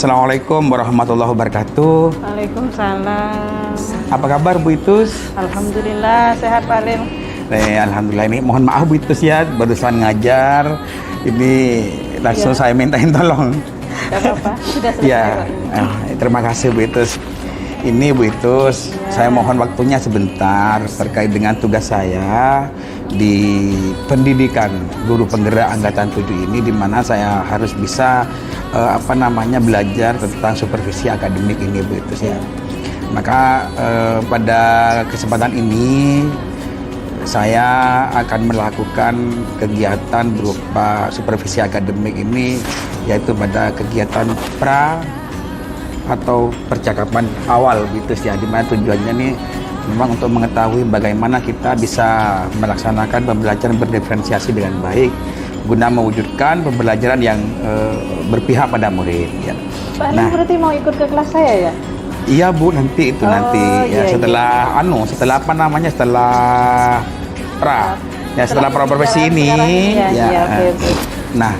Assalamualaikum warahmatullahi wabarakatuh. Waalaikumsalam. Apa kabar Bu Itus? Alhamdulillah sehat Pak Lin. Alhamdulillah, ini mohon maaf Bu Itus ya, barusan ngajar. Ini langsung saya mintain tolong. Gak apa-apa, sudah selesai. Ya, terima kasih Bu Itus. Ini Bu Itus, saya mohon waktunya sebentar terkait dengan tugas saya di pendidikan guru penggerak angkatan 7 ini, di mana saya harus bisa belajar tentang supervisi akademik ini Bu Itus ya. Maka pada kesempatan ini saya akan melakukan kegiatan berupa supervisi akademik ini, yaitu pada kegiatan pra atau percakapan awal gitu ya, dimana tujuannya nih memang untuk mengetahui bagaimana kita bisa melaksanakan pembelajaran berdiferensiasi dengan baik guna mewujudkan pembelajaran yang berpihak pada murid ya. Pak Lin berarti mau ikut ke kelas saya ya? Iya Bu, nanti itu setelah setelah pra ya, setelah pra profesi ini ya. Okay. Nah,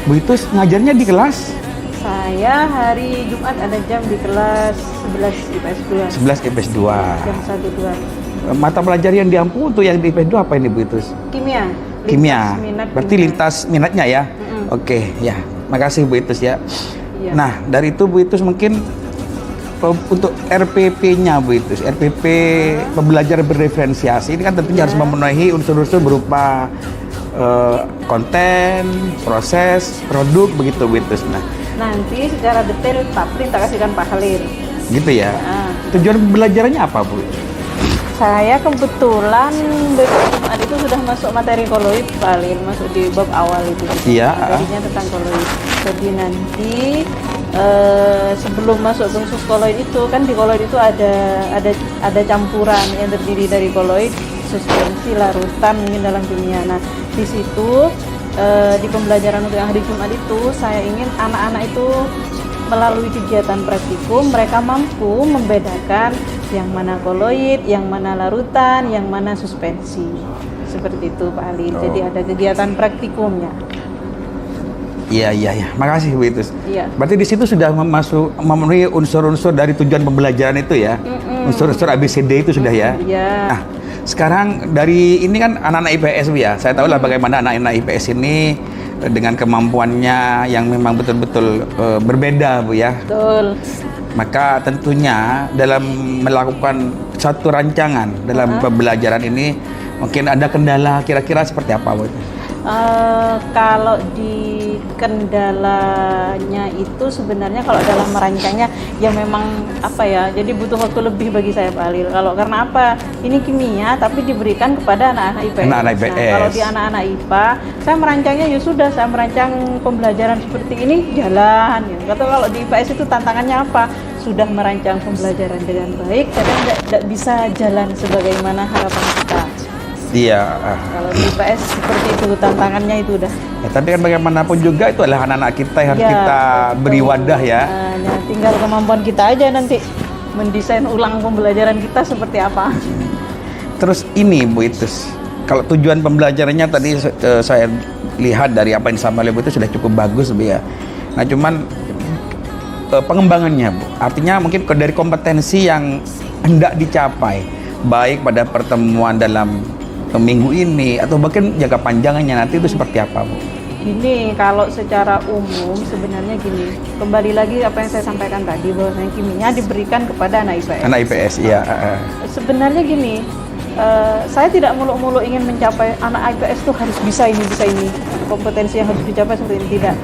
Bu itu ngajarnya di kelas? Saya hari Jumat ada jam di kelas 11 IPS 2. 11 IPS 2. Jam 1-2. Mata pelajaran yang diampu tuh yang di IPS 2 apa ini Bu itu? Kimia. Kimia. Berarti kimia. lintas minatnya ya? Oke, ya. Makasih Bu Itus ya. Iya. Nah, dari itu Bu Itus mungkin untuk RPP-nya Bu Itus, RPP pembelajaran berdiferensiasi ini kan tentunya harus memenuhi unsur-unsur berupa konten, proses, produk begitu Bu Itus. Nah, nanti secara detail Pak Lin tak kasihkan Pak Khalil. Gitu ya. Tujuan pembelajarannya apa Bu? Saya kebetulan Jumat itu sudah masuk materi koloid Pak Lin, masuk di bab awal itu. Iya. Materinya tentang koloid. Jadi nanti sebelum masuk ke khusus koloid itu kan di koloid itu ada campuran yang terdiri dari koloid, suspensi, larutan mungkin dalam kimia. Nah di situ di pembelajaran untuk yang hari Jumat itu saya ingin anak-anak itu melalui kegiatan praktikum mereka mampu membedakan yang mana koloid, yang mana larutan, yang mana suspensi. Seperti itu Pak Ali. Jadi ada kegiatan praktikumnya. Iya. Makasih Bu Itus. Iya. Berarti di situ sudah memenuhi unsur-unsur dari tujuan pembelajaran itu ya. Unsur-unsur ABCD itu sudah ya. Iya. Nah, sekarang dari ini kan anak-anak IPS Bu ya. Saya tahu lah bagaimana anak-anak IPS ini dengan kemampuannya yang memang betul-betul berbeda Bu ya. Betul. Maka tentunya dalam melakukan satu rancangan dalam pembelajaran ini mungkin ada kendala kira-kira seperti apa Bu? Kalau di kendalanya itu sebenarnya kalau dalam merancangnya ya memang jadi butuh waktu lebih bagi saya Pak Alil. Kalau karena apa? Ini kimia tapi diberikan kepada anak-anak IPS. Anak-anak IPS. Nah, kalau di anak-anak IPA, saya merancangnya ya sudah, saya merancang pembelajaran seperti ini jalan. Ya. Kalau di IPS itu tantangannya apa? Sudah merancang pembelajaran dengan baik, kadang tidak bisa jalan sebagaimana harapan kita. Iya. Kalau di IPS seperti itu tantangannya itu udah. Ya, tapi kan bagaimanapun juga itu adalah anak-anak kita yang harus kita beri wadah ya. Nah, tinggal kemampuan kita aja nanti mendesain ulang pembelajaran kita seperti apa. Terus ini Bu Itus, kalau tujuan pembelajarannya tadi saya lihat dari apa yang disampaikan Bu itu sudah cukup bagus Bu ya. Nah cuman pengembangannya Bu, artinya mungkin dari kompetensi yang hendak dicapai baik pada pertemuan dalam minggu ini atau bahkan jangka panjangnya nanti itu seperti apa Bu? Gini, kalau secara umum sebenarnya gini, kembali lagi apa yang saya sampaikan tadi bahwasanya kimia diberikan kepada anak IPS. Anak IPS, iya. Sebenarnya gini, saya tidak muluk-muluk ingin mencapai anak IPS itu harus bisa ini, kompetensi yang harus dicapai seperti ini, tidak.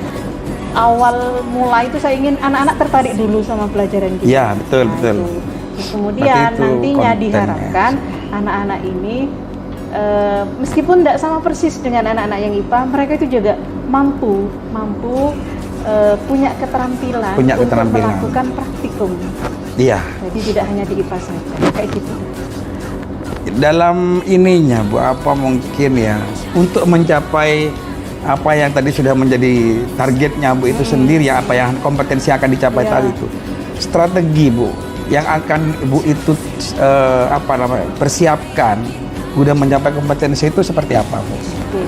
Awal mulai itu saya ingin anak-anak tertarik dulu sama pelajaran kita. Iya, betul. Kemudian nantinya diharapkan anak-anak ini meskipun tidak sama persis dengan anak-anak yang IPA, mereka itu juga mampu punya keterampilan untuk melakukan praktikum. Iya. Jadi tidak hanya di IPA saja, kayak gitu. Dalam ininya Bu, apa mungkin ya untuk mencapai apa yang tadi sudah menjadi targetnya Bu itu sendiri, ya apa yang kompetensi akan dicapai tadi itu, strategi Bu yang akan Ibu itu persiapkan udah mencapai kompetensi itu seperti apa Bu? Oke.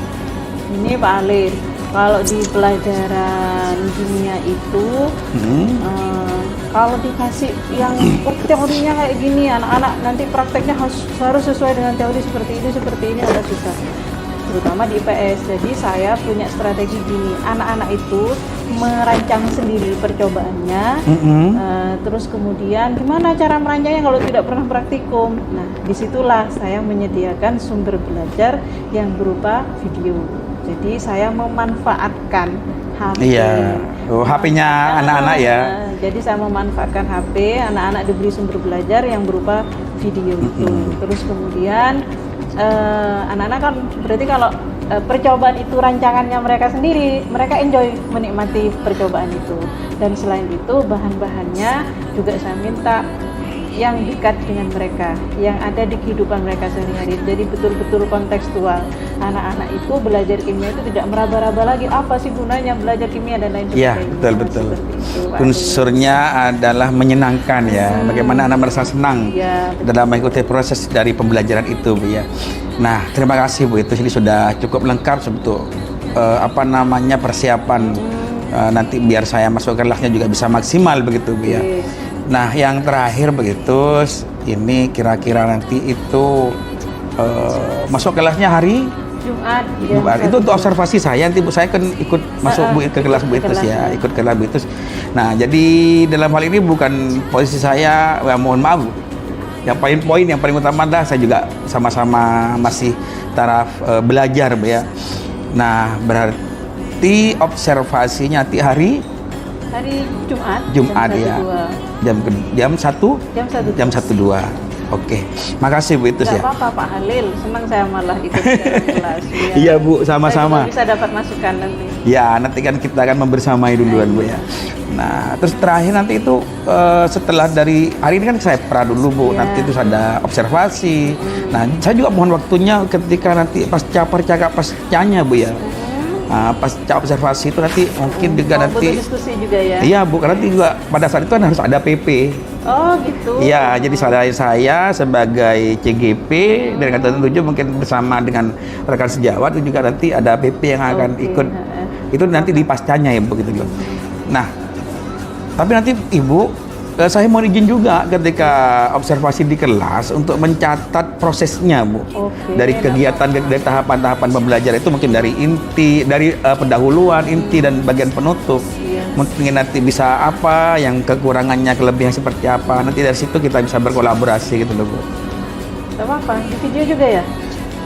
Ini Pak Alin, Kalau di pelajaran kimia itu, kalau dikasih yang teorinya kayak gini, anak-anak nanti prakteknya harus sesuai dengan teori seperti ini agak susah. Terutama di IPS. Jadi saya punya strategi gini, anak-anak itu merancang sendiri percobaannya, terus kemudian gimana cara merancangnya kalau tidak pernah praktikum. Nah, disitulah saya menyediakan sumber belajar yang berupa video. Jadi saya memanfaatkan HP. Iya. Oh, HP-nya anak-anak ya. Jadi saya memanfaatkan HP, anak-anak diberi sumber belajar yang berupa video itu. Terus kemudian anak-anak kan berarti kalau percobaan itu rancangannya mereka sendiri, mereka enjoy menikmati percobaan itu. Dan selain itu bahan-bahannya juga saya minta yang dekat dengan mereka, yang ada di kehidupan mereka sehari-hari. Jadi betul-betul kontekstual. Anak-anak itu belajar kimia itu tidak meraba-raba lagi apa sih gunanya belajar kimia dan lain sebagainya. Iya, betul-betul. Unsurnya adalah menyenangkan ya. Bagaimana anak merasa senang dalam mengikuti proses dari pembelajaran itu, Bu ya. Nah, terima kasih Bu, itu ini sudah cukup lengkap sebetulnya persiapan nanti biar saya masuk kelasnya juga bisa maksimal begitu Bu ya. Nah, yang terakhir begitu, ini kira-kira nanti itu masuk kelasnya hari Jumat. Itu untuk observasi saya, nanti Bu saya kan ikut masuk Bu ke kelas Bu Itus ya, ikut ke kelas Bu Itus. Nah, jadi dalam hal ini bukan posisi saya, ya mohon maaf Bu. Yang poin yang paling utama adalah saya juga sama-sama masih taraf belajar Bu ya. Nah, berarti observasinya nanti hari Jumat ya. Jam 1:02. Oke. Makasih Bu Itus ya. Enggak apa-apa Pak Halil, senang saya malah ikut kelas. Iya Bu, sama-sama. Bisa dapat masukan nanti. Ya, nanti kan kita akan membersamai duluan Bu ya. Nah, terus terakhir nanti itu setelah dari hari ini kan saya pra dulu Bu, nanti itu ada observasi. Nah, saya juga mohon waktunya ketika nanti pascanya Bu ya. Pasca observasi itu nanti mungkin juga nanti diskusi juga ya. Iya Bu, karena nanti juga pada saat itu kan harus ada PP. Oh gitu. Iya, jadi saya sebagai CGP dari Angkatan 7 mungkin bersama dengan rekan sejawat itu juga nanti ada PP yang akan ikut. Itu nanti di pascanya ya Bu gitu loh. Nah, tapi nanti Ibu saya mau izin juga ketika observasi di kelas untuk mencatat prosesnya Bu. Dari kegiatan dari tahapan-tahapan pembelajaran itu mungkin dari inti, dari pendahuluan, inti dan bagian penutup. Mungkin nanti bisa apa, yang kekurangannya, kelebihan seperti apa. Nanti dari situ kita bisa berkolaborasi gitu loh Bu. Gak apa-apa, di video juga ya?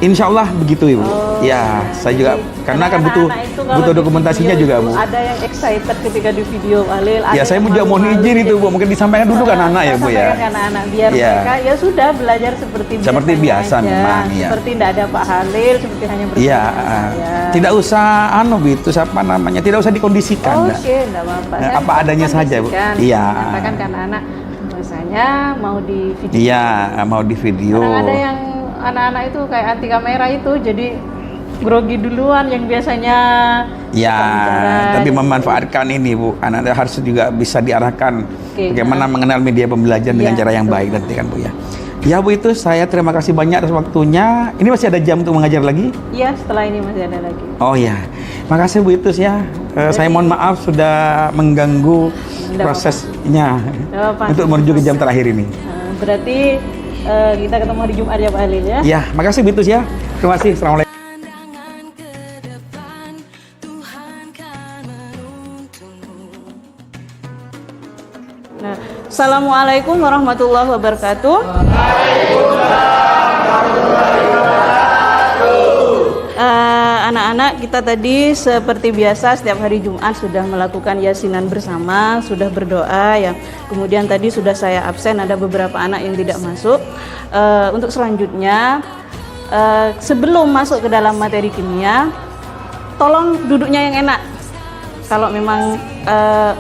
Insya Allah begitu Ibu. Ya, saya juga karena kan butuh dokumentasinya juga Bu. Ada yang excited ketika di video Halil. Ya, saya juga mohon izin itu Bu. Mungkin disampaikan dulu kan anak ya Bu ya. Anak-anak biar mereka ya sudah belajar seperti biasa aja. Memang ya. Seperti tidak ada Pak Halil, seperti hanya bersama saya. Tidak usah itu siapa namanya? Tidak usah dikondisikan. Oke, enggak apa-apa. Apa adanya saja Bu. Iya. Katakan kan anak bahasanya mau di video. Iya, mau di video. Kadang ada yang anak-anak itu kayak anti kamera itu jadi grogi duluan yang biasanya tapi memanfaatkan ini Bu, anak-anak harus juga bisa diarahkan bagaimana mengenal media pembelajaran dengan cara yang baik nanti kan Bu ya. Ya Bu, itu saya terima kasih banyak atas waktunya. Ini masih ada jam untuk mengajar lagi? Iya, setelah ini masih ada lagi. Oh ya, makasih Bu Itus ya. Saya mohon maaf sudah mengganggu prosesnya untuk menuju ke jam terakhir ini. Berarti kita ketemu hari Jumat ya Pak Halil ya. Ya, makasih Bu Itus ya. Terima kasih. Assalamualaikum. Nah, Assalamualaikum warahmatullahi wabarakatuh. Anak-anak, kita tadi seperti biasa setiap hari Jumat sudah melakukan yasinan bersama, sudah berdoa ya. Kemudian tadi sudah saya absen, ada beberapa anak yang tidak masuk. Untuk selanjutnya, sebelum masuk ke dalam materi kimia, tolong duduknya yang enak. Kalau memang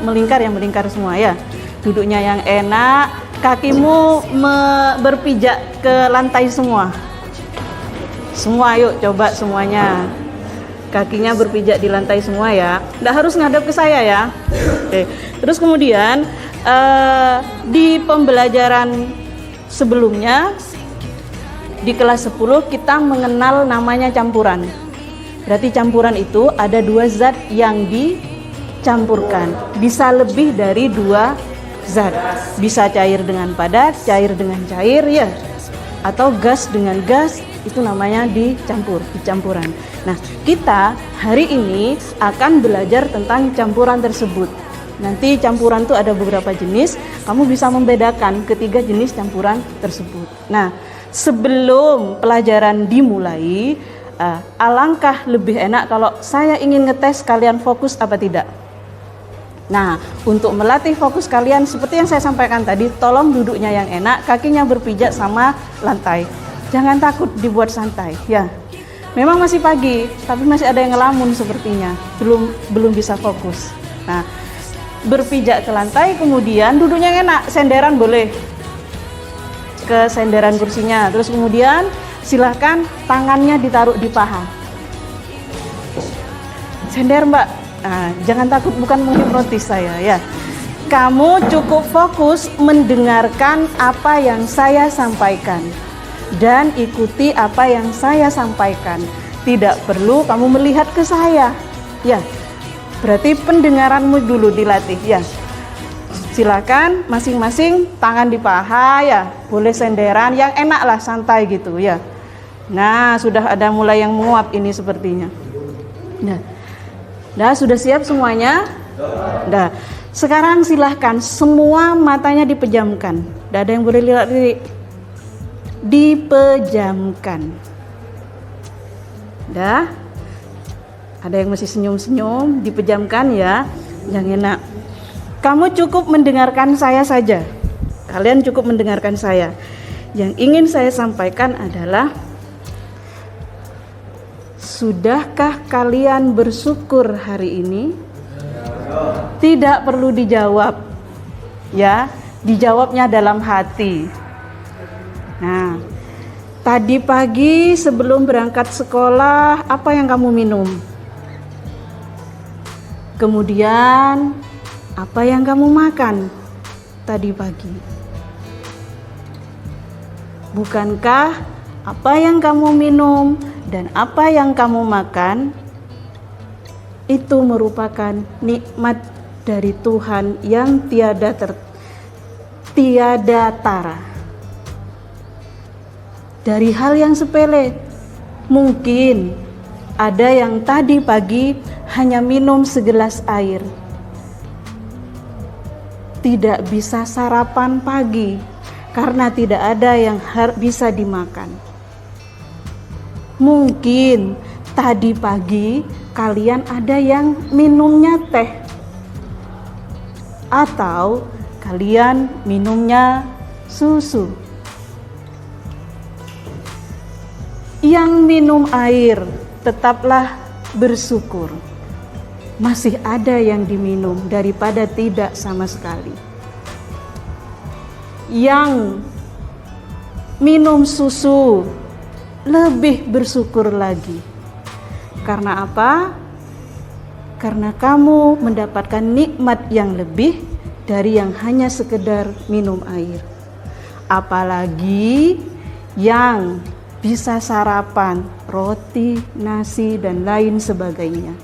melingkar, yang melingkar semua ya. Duduknya yang enak, kakimu berpijak ke lantai semua. Semua yuk coba semuanya. Kakinya berpijak di lantai semua ya. Nggak harus ngadap ke saya ya. Oke. Terus kemudian di pembelajaran sebelumnya di kelas 10 kita mengenal namanya campuran. Berarti campuran itu ada 2 zat yang dicampurkan. Bisa lebih dari 2 zat. Bisa cair dengan padat, cair dengan cair ya. Atau gas dengan gas, itu namanya dicampuran. Nah, kita hari ini akan belajar tentang campuran tersebut. Nanti campuran itu ada beberapa jenis, kamu bisa membedakan ketiga jenis campuran tersebut. Nah, sebelum pelajaran dimulai, alangkah lebih enak kalau saya ingin ngetes kalian fokus apa tidak. Nah, untuk melatih fokus kalian seperti yang saya sampaikan tadi, tolong duduknya yang enak, kakinya berpijak sama lantai. Jangan takut, dibuat santai ya. Memang masih pagi, tapi masih ada yang ngelamun sepertinya, belum bisa fokus. Nah, berpijak ke lantai, kemudian duduknya yang enak, senderan boleh ke senderan kursinya. Terus kemudian silahkan tangannya ditaruh di paha. Sender mbak, nah, jangan takut, bukan menghipnotis saya ya. Kamu cukup fokus mendengarkan apa yang saya sampaikan dan ikuti apa yang saya sampaikan. Tidak perlu kamu melihat ke saya ya. Berarti pendengaranmu dulu dilatih ya. Silakan masing-masing tangan di paha ya, boleh senderan yang enak lah, santai gitu ya. Nah, sudah ada mulai yang menguap ini sepertinya. Nah, sudah siap semuanya? Nah, sekarang silahkan semua matanya dipejamkan. Tidak ada yang boleh lihat-lihat. Dipejamkan. Dah. Ada yang masih senyum-senyum, dipejamkan ya. Yang enak. Kamu cukup mendengarkan saya saja. Kalian cukup mendengarkan saya. Yang ingin saya sampaikan adalah, sudahkah kalian bersyukur hari ini? Tidak perlu dijawab. Ya, dijawabnya dalam hati. Nah, tadi pagi sebelum berangkat sekolah, apa yang kamu minum? Kemudian, apa yang kamu makan tadi pagi? Bukankah apa yang kamu minum dan apa yang kamu makan itu merupakan nikmat dari Tuhan yang tiada tara. Dari hal yang sepele, mungkin ada yang tadi pagi hanya minum segelas air, tidak bisa sarapan pagi karena tidak ada yang bisa dimakan. Mungkin tadi pagi kalian ada yang minumnya teh, atau kalian minumnya susu. Yang minum air, tetaplah bersyukur. Masih ada yang diminum daripada tidak sama sekali. Yang minum susu, lebih bersyukur lagi. Karena apa? Karena kamu mendapatkan nikmat yang lebih dari yang hanya sekedar minum air. Apalagi yang bisa sarapan, roti, nasi, dan lain sebagainya.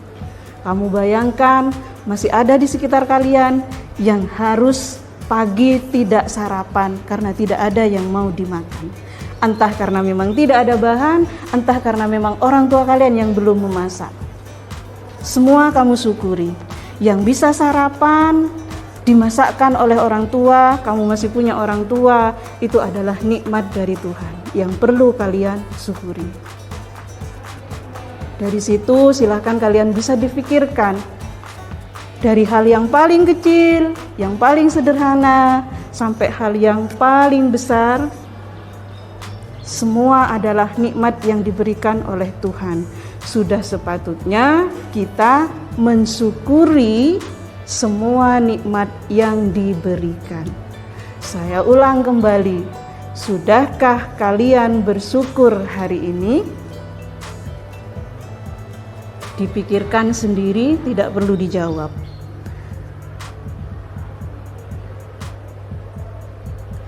Kamu bayangkan masih ada di sekitar kalian yang harus pagi tidak sarapan karena tidak ada yang mau dimakan. Entah karena memang tidak ada bahan, entah karena memang orang tua kalian yang belum memasak. Semua kamu syukuri. Yang bisa sarapan dimasakkan oleh orang tua, kamu masih punya orang tua, itu adalah nikmat dari Tuhan yang perlu kalian syukuri. Dari situ silahkan kalian bisa difikirkan dari hal yang paling kecil, yang paling sederhana, sampai hal yang paling besar. Semua adalah nikmat yang diberikan oleh Tuhan. Sudah sepatutnya kita mensyukuri semua nikmat yang diberikan. Saya ulang kembali, sudahkah kalian bersyukur hari ini? Dipikirkan sendiri, tidak perlu dijawab.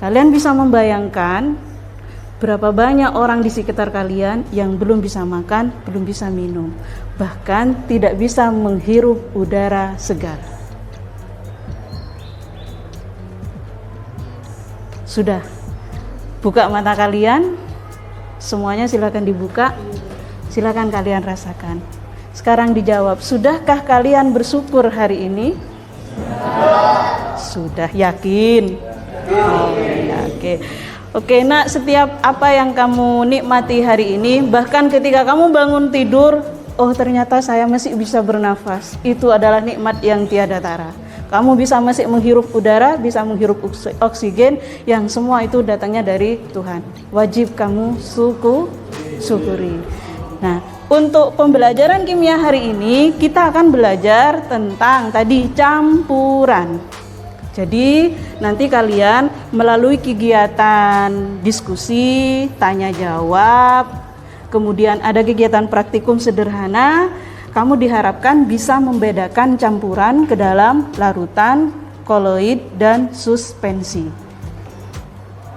Kalian bisa membayangkan Berapa banyak orang di sekitar kalian yang belum bisa makan, belum bisa minum, bahkan tidak bisa menghirup udara segar. Sudah, buka mata kalian, semuanya silakan dibuka, silakan kalian rasakan. Sekarang dijawab, sudahkah kalian bersyukur hari ini? Sudah, yakin? Oh, ya, oke. Oke, nak, setiap apa yang kamu nikmati hari ini, bahkan ketika kamu bangun tidur, oh ternyata saya masih bisa bernafas. Itu adalah nikmat yang tiada tara. Kamu bisa masih menghirup udara, bisa menghirup oksigen, yang semua itu datangnya dari Tuhan. Wajib kamu syukuri. Nah, untuk pembelajaran kimia hari ini, kita akan belajar tentang tadi campuran. Jadi nanti kalian melalui kegiatan diskusi, tanya jawab, kemudian ada kegiatan praktikum sederhana, kamu diharapkan bisa membedakan campuran ke dalam larutan, koloid, dan suspensi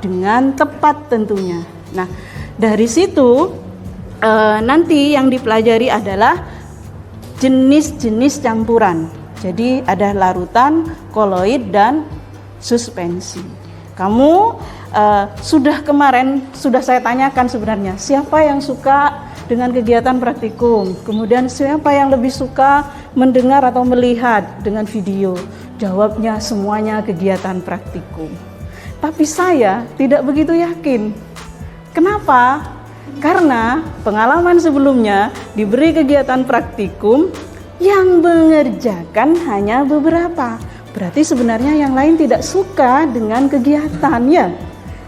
dengan tepat tentunya. Nah, dari situ nanti yang dipelajari adalah jenis-jenis campuran. Jadi ada larutan, koloid, dan suspensi. Kamu kemarin sudah saya tanyakan sebenarnya, siapa yang suka dengan kegiatan praktikum? Kemudian siapa yang lebih suka mendengar atau melihat dengan video? Jawabnya semuanya kegiatan praktikum. Tapi saya tidak begitu yakin. Kenapa? Karena pengalaman sebelumnya diberi kegiatan praktikum yang mengerjakan hanya beberapa. Berarti sebenarnya yang lain tidak suka dengan kegiatannya.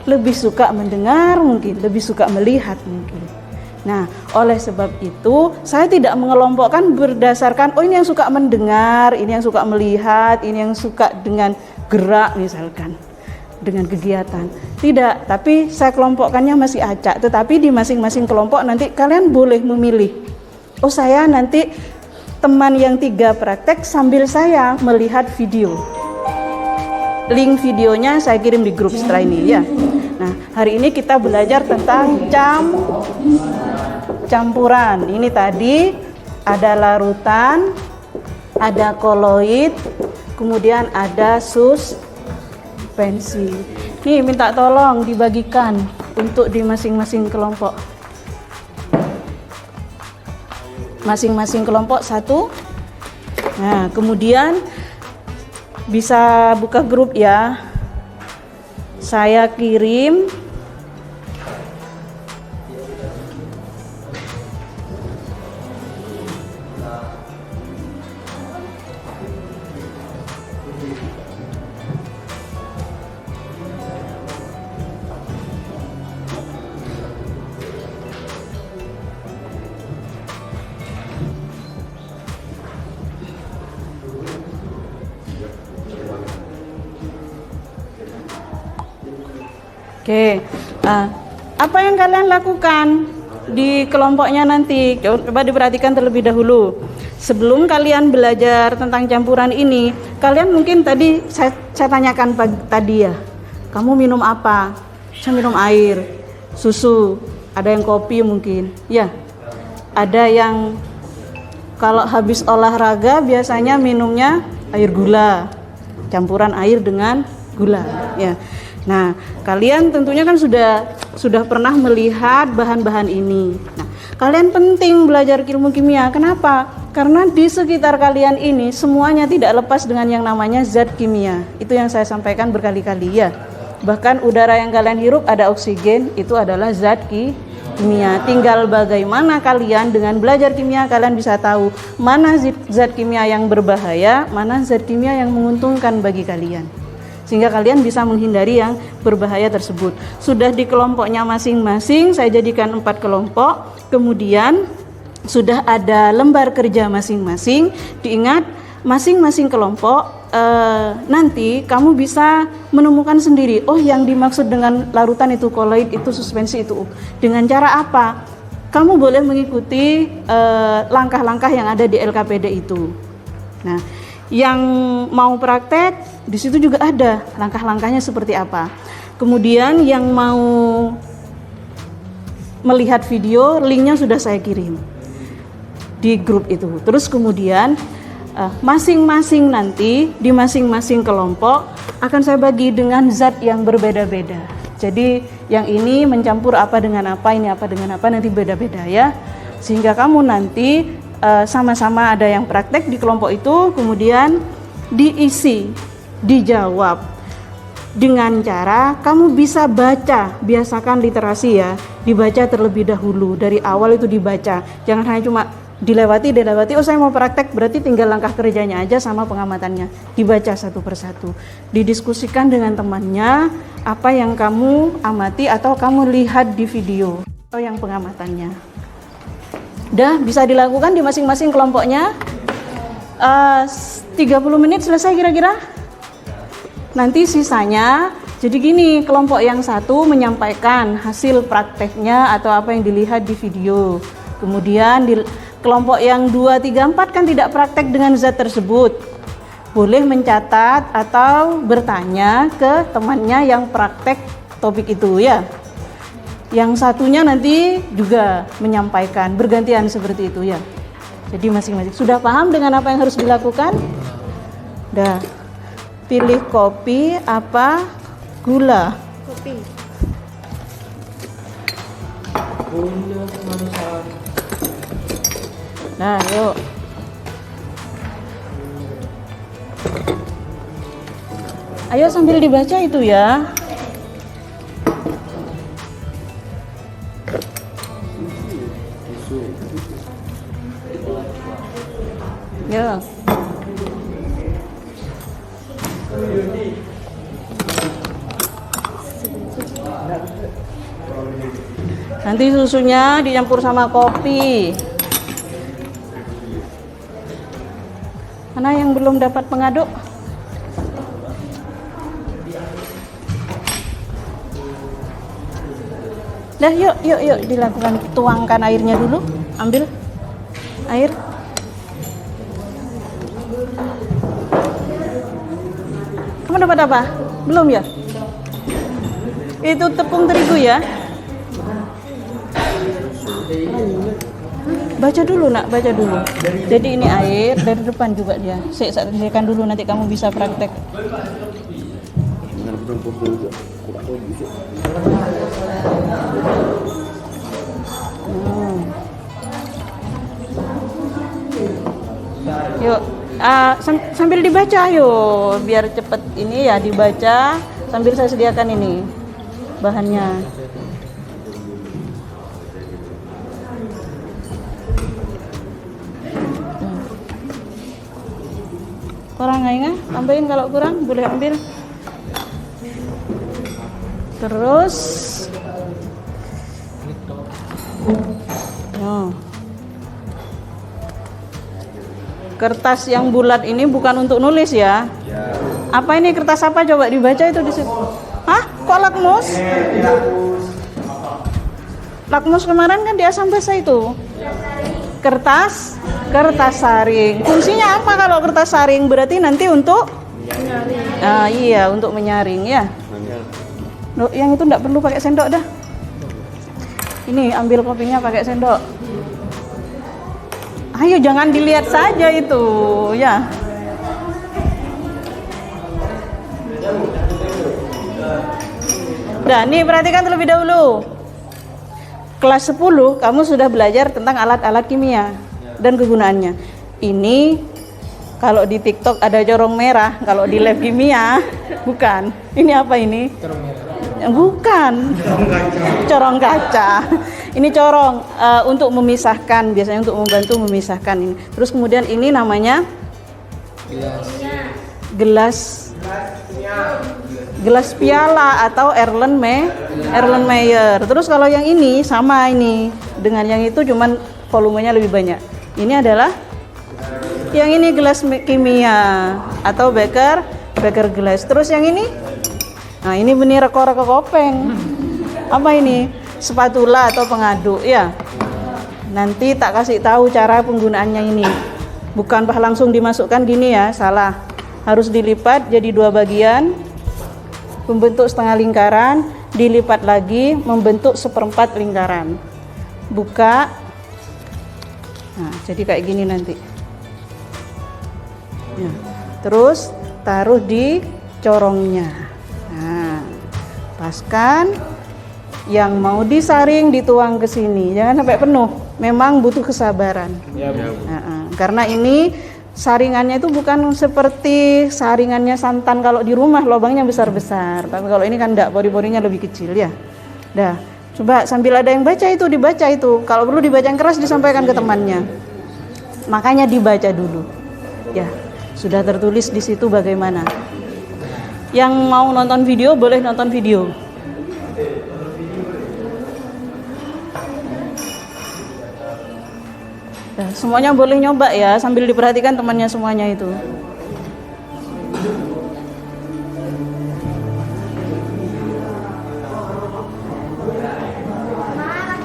Lebih suka mendengar mungkin, lebih suka melihat mungkin. Nah, oleh sebab itu saya tidak mengelompokkan berdasarkan ini yang suka mendengar, ini yang suka melihat, ini yang suka dengan gerak misalkan, dengan kegiatan. Tidak, tapi saya kelompokkannya masih acak. Tetapi di masing-masing kelompok nanti kalian boleh memilih. Oh, saya nanti teman yang 3 praktek sambil saya melihat video. Link videonya saya kirim di grup setelah ini ya. Nah, hari ini kita belajar tentang campuran. Ini tadi ada larutan, ada koloid, kemudian ada suspensi. Nih, minta tolong dibagikan untuk di masing-masing kelompok. Masing-masing kelompok 1. Nah, kemudian bisa buka grup ya. Saya kirim Oke, apa yang kalian lakukan di kelompoknya nanti? Coba diperhatikan terlebih dahulu. Sebelum kalian belajar tentang campuran ini, kalian mungkin tadi saya tanyakan tadi ya, kamu minum apa? Saya minum air, susu, ada yang kopi mungkin, ya. Ada yang kalau habis olahraga biasanya minumnya air gula, campuran air dengan gula, ya. Nah, kalian tentunya kan sudah pernah melihat bahan-bahan ini. Nah, kalian penting belajar ilmu kimia. Kenapa? Karena di sekitar kalian ini semuanya tidak lepas dengan yang namanya zat kimia. Itu yang saya sampaikan berkali-kali ya. Bahkan udara yang kalian hirup ada oksigen, itu adalah zat kimia. Tinggal bagaimana kalian dengan belajar kimia kalian bisa tahu mana zat kimia yang berbahaya, mana zat kimia yang menguntungkan bagi kalian. Sehingga kalian bisa menghindari yang berbahaya tersebut. Sudah di kelompoknya masing-masing, saya jadikan 4 kelompok. Kemudian sudah ada lembar kerja masing-masing. Diingat, masing-masing kelompok nanti kamu bisa menemukan sendiri. Oh, yang dimaksud dengan larutan itu koloid, itu suspensi itu. Dengan cara apa? Kamu boleh mengikuti langkah-langkah yang ada di LKPD itu. Nah, yang mau praktek di situ juga ada langkah-langkahnya seperti apa. Kemudian yang mau melihat video, linknya sudah saya kirim di grup itu. Terus kemudian masing-masing nanti di masing-masing kelompok akan saya bagi dengan zat yang berbeda-beda. Jadi yang ini mencampur apa dengan apa, ini apa dengan apa, nanti beda-beda ya. Sehingga kamu nanti sama-sama ada yang praktek di kelompok itu, kemudian diisi, dijawab dengan cara kamu bisa baca. Biasakan literasi ya, dibaca terlebih dahulu, dari awal itu dibaca. Jangan hanya cuma dilewati, oh saya mau praktek, berarti tinggal langkah kerjanya aja sama pengamatannya. Dibaca satu persatu, didiskusikan dengan temannya apa yang kamu amati atau kamu lihat di video atau yang pengamatannya. Udah bisa dilakukan di masing-masing kelompoknya. 30 menit selesai kira-kira. Nanti sisanya, jadi gini, kelompok yang satu menyampaikan hasil prakteknya atau apa yang dilihat di video. Kemudian di kelompok yang 2, 3, 4 kan tidak praktek dengan zat tersebut, boleh mencatat atau bertanya ke temannya yang praktek topik itu ya. Yang satunya nanti juga menyampaikan, bergantian seperti itu ya. Jadi masing-masing sudah paham dengan apa yang harus dilakukan? Udah. Pilih kopi apa gula? Kopi. Nah, yuk. Ayo sambil dibaca itu ya. Ya. Nanti susunya dicampur sama kopi. Mana yang belum dapat pengaduk? Dah, yuk dilakukan. Tuangkan airnya dulu. Ambil air. Kamu dapat apa? Belum ya? Itu tepung terigu ya? Baca dulu nak, baca dulu. Jadi ini air dari depan juga dia. Saya sediakan dulu, nanti kamu bisa praktek. Yuk, sambil dibaca yuk, biar cepet ini ya dibaca sambil saya sediakan ini bahannya. Kurang nggak? Tambahin kalau kurang, boleh ambil. Terus, kertas yang bulat ini bukan untuk nulis ya. Apa ini, kertas apa? Coba dibaca itu di situ. Hah? Kok lakmus? Lakmus kemarin kan di asam basa itu. Kertas saring. Fungsinya apa kalau kertas saring? Berarti nanti untuk menyaring. Iya, untuk menyaring ya. Loh, yang itu enggak perlu pakai sendok dah. Ini ambil kopinya pakai sendok. Ayo, jangan dilihat saja itu ya. Nah, nih perhatikan terlebih dahulu. Kelas 10 kamu sudah belajar tentang alat-alat kimia dan kegunaannya. Ini kalau di TikTok ada corong merah, kalau di lab kimia bukan. Ini apa ini? Corong merah. Bukan. Corong kaca. Ini corong untuk memisahkan, biasanya untuk membantu memisahkan ini. Terus kemudian ini namanya gelas piala atau Erlenmeyer. Terus kalau yang ini sama ini dengan yang itu, cuman volumenya lebih banyak. Ini adalah yang ini gelas kimia atau beker gelas. Terus yang ini, nah ini benih reko-reko kopeng. Apa ini? Spatula atau pengaduk ya. Nanti tak kasih tahu cara penggunaannya ini. Bukan langsung dimasukkan gini ya, salah. Harus dilipat jadi 2 bagian, membentuk setengah lingkaran, dilipat lagi membentuk 1/4 lingkaran. buka. Nah, jadi kayak gini nanti. Ya. Terus taruh di corongnya. Nah, paskan. Yang mau disaring dituang ke sini, jangan sampai penuh. Memang butuh kesabaran. Ya, Bu. Karena ini saringannya itu bukan seperti saringannya santan kalau di rumah lubangnya besar-besar. Tapi kalau ini kan enggak, bori-borinya lebih kecil ya. Dah, coba sambil ada yang baca itu dibaca itu. Kalau perlu dibaca yang keras disampaikan ke temannya. Makanya dibaca dulu. Ya, sudah tertulis di situ bagaimana. Yang mau nonton video boleh nonton video. Nah, semuanya boleh nyoba ya, sambil diperhatikan temannya semuanya itu.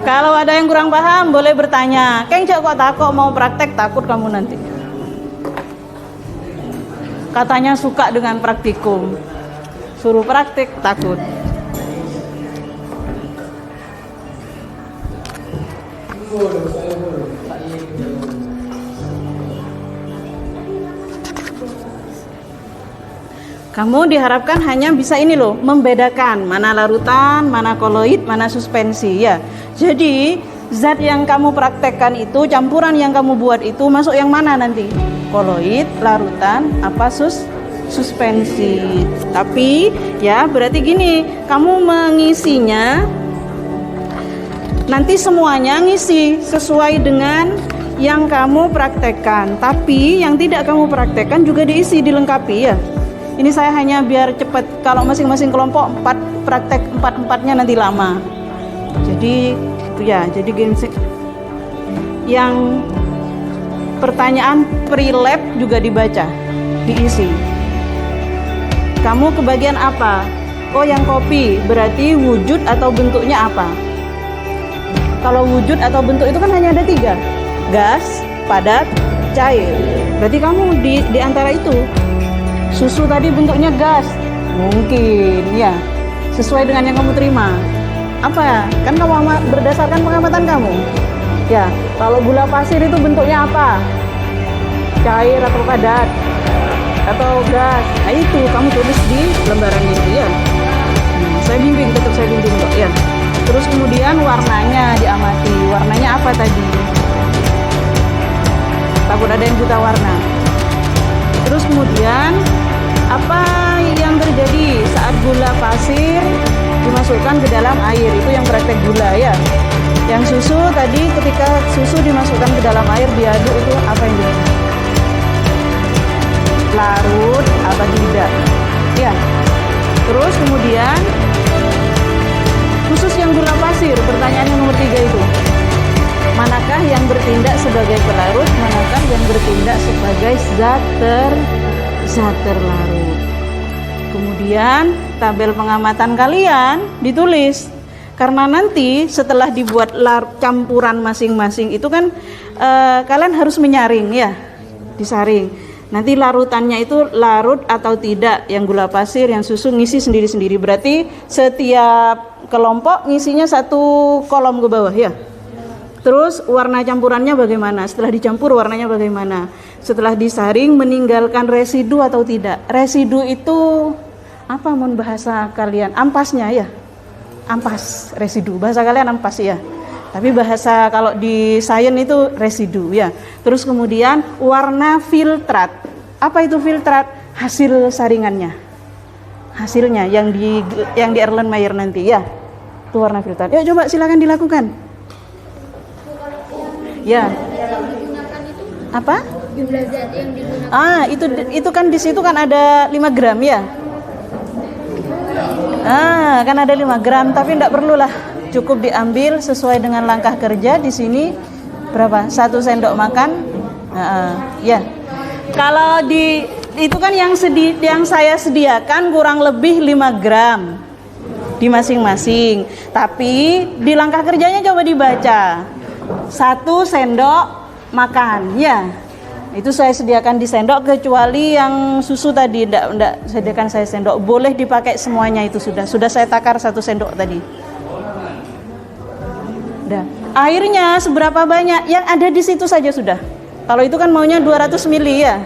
Kalau ada yang kurang paham boleh bertanya. Keng cok kok takut mau praktek, takut kamu nanti. Katanya suka dengan praktikum. Suruh praktek takut. Kamu diharapkan hanya bisa ini loh, membedakan mana larutan, mana koloid, mana suspensi ya. Jadi zat yang kamu praktekkan itu, campuran yang kamu buat itu masuk yang mana nanti? Koloid, larutan, apa suspensi. Tapi ya berarti gini, kamu mengisinya nanti semuanya ngisi sesuai dengan yang kamu praktekkan. Tapi yang tidak kamu praktekkan juga diisi, dilengkapi ya. Ini saya hanya biar cepat, kalau masing-masing kelompok 4 praktek 4-4-nya nanti lama. Jadi itu ya, jadi gini yang pertanyaan pre-lab juga dibaca, diisi. Kamu kebagian apa? Oh yang kopi, berarti wujud atau bentuknya apa? Kalau wujud atau bentuk itu kan hanya ada 3, gas, padat, cair. Berarti kamu di antara itu. Susu tadi bentuknya gas, mungkin ya sesuai dengan yang kamu terima. Apa? Kan kamu berdasarkan pengamatan kamu. Ya, kalau gula pasir itu bentuknya apa? Cair atau padat atau gas? Nah itu kamu tulis di lembaran itu ya. Saya bimbing, tetap saya bimbing kok ya. Terus kemudian warnanya diamati. Warnanya apa tadi? Takut ada yang buta warna. Terus kemudian apa yang terjadi saat gula pasir dimasukkan ke dalam air? Itu yang praktek gula ya. Yang susu tadi, ketika susu dimasukkan ke dalam air diaduk, itu apa yang terjadi? Larut apa tidak? Ya. Terus kemudian khusus yang gula pasir, pertanyaan yang nomor 3 itu, manakah yang bertindak sebagai pelarut, manakah yang bertindak sebagai zat terlarut. Kemudian tabel pengamatan kalian ditulis, karena nanti setelah dibuat campuran masing-masing itu kan kalian harus menyaring ya, disaring. Nanti larutannya itu larut atau tidak, yang gula pasir, yang susu ngisi sendiri-sendiri. Berarti setiap kelompok ngisinya 1 kolom ke bawah ya. Terus warna campurannya bagaimana? Setelah dicampur warnanya bagaimana? Setelah disaring meninggalkan residu atau tidak? Residu itu apa mohon bahasa kalian? Ampasnya ya? Ampas, residu. Bahasa kalian ampas ya? Tapi bahasa kalau di sains itu residu ya. Terus kemudian warna filtrat. Apa itu filtrat? Hasil saringannya. Hasilnya yang di Erlenmeyer nanti ya. Itu warna filtrat. Yuk coba silakan dilakukan. Ya. Apa? Jumlah zat yang digunakan. Itu kan di situ kan ada 5 gram ya. Kan ada 5 gram, tapi enggak perlulah. Cukup diambil sesuai dengan langkah kerja di sini berapa? 1 sendok makan. Ya. Kalau itu kan yang saya sediakan kurang lebih 5 gram di masing-masing. Tapi di langkah kerjanya coba dibaca. 1 sendok makan, ya. Itu saya sediakan di sendok, kecuali yang susu tadi enggak sediakan saya sendok. Boleh dipakai semuanya, itu sudah saya takar 1 sendok tadi. Udah. Airnya seberapa banyak yang ada di situ saja sudah. Kalau itu kan maunya 200 mili ya.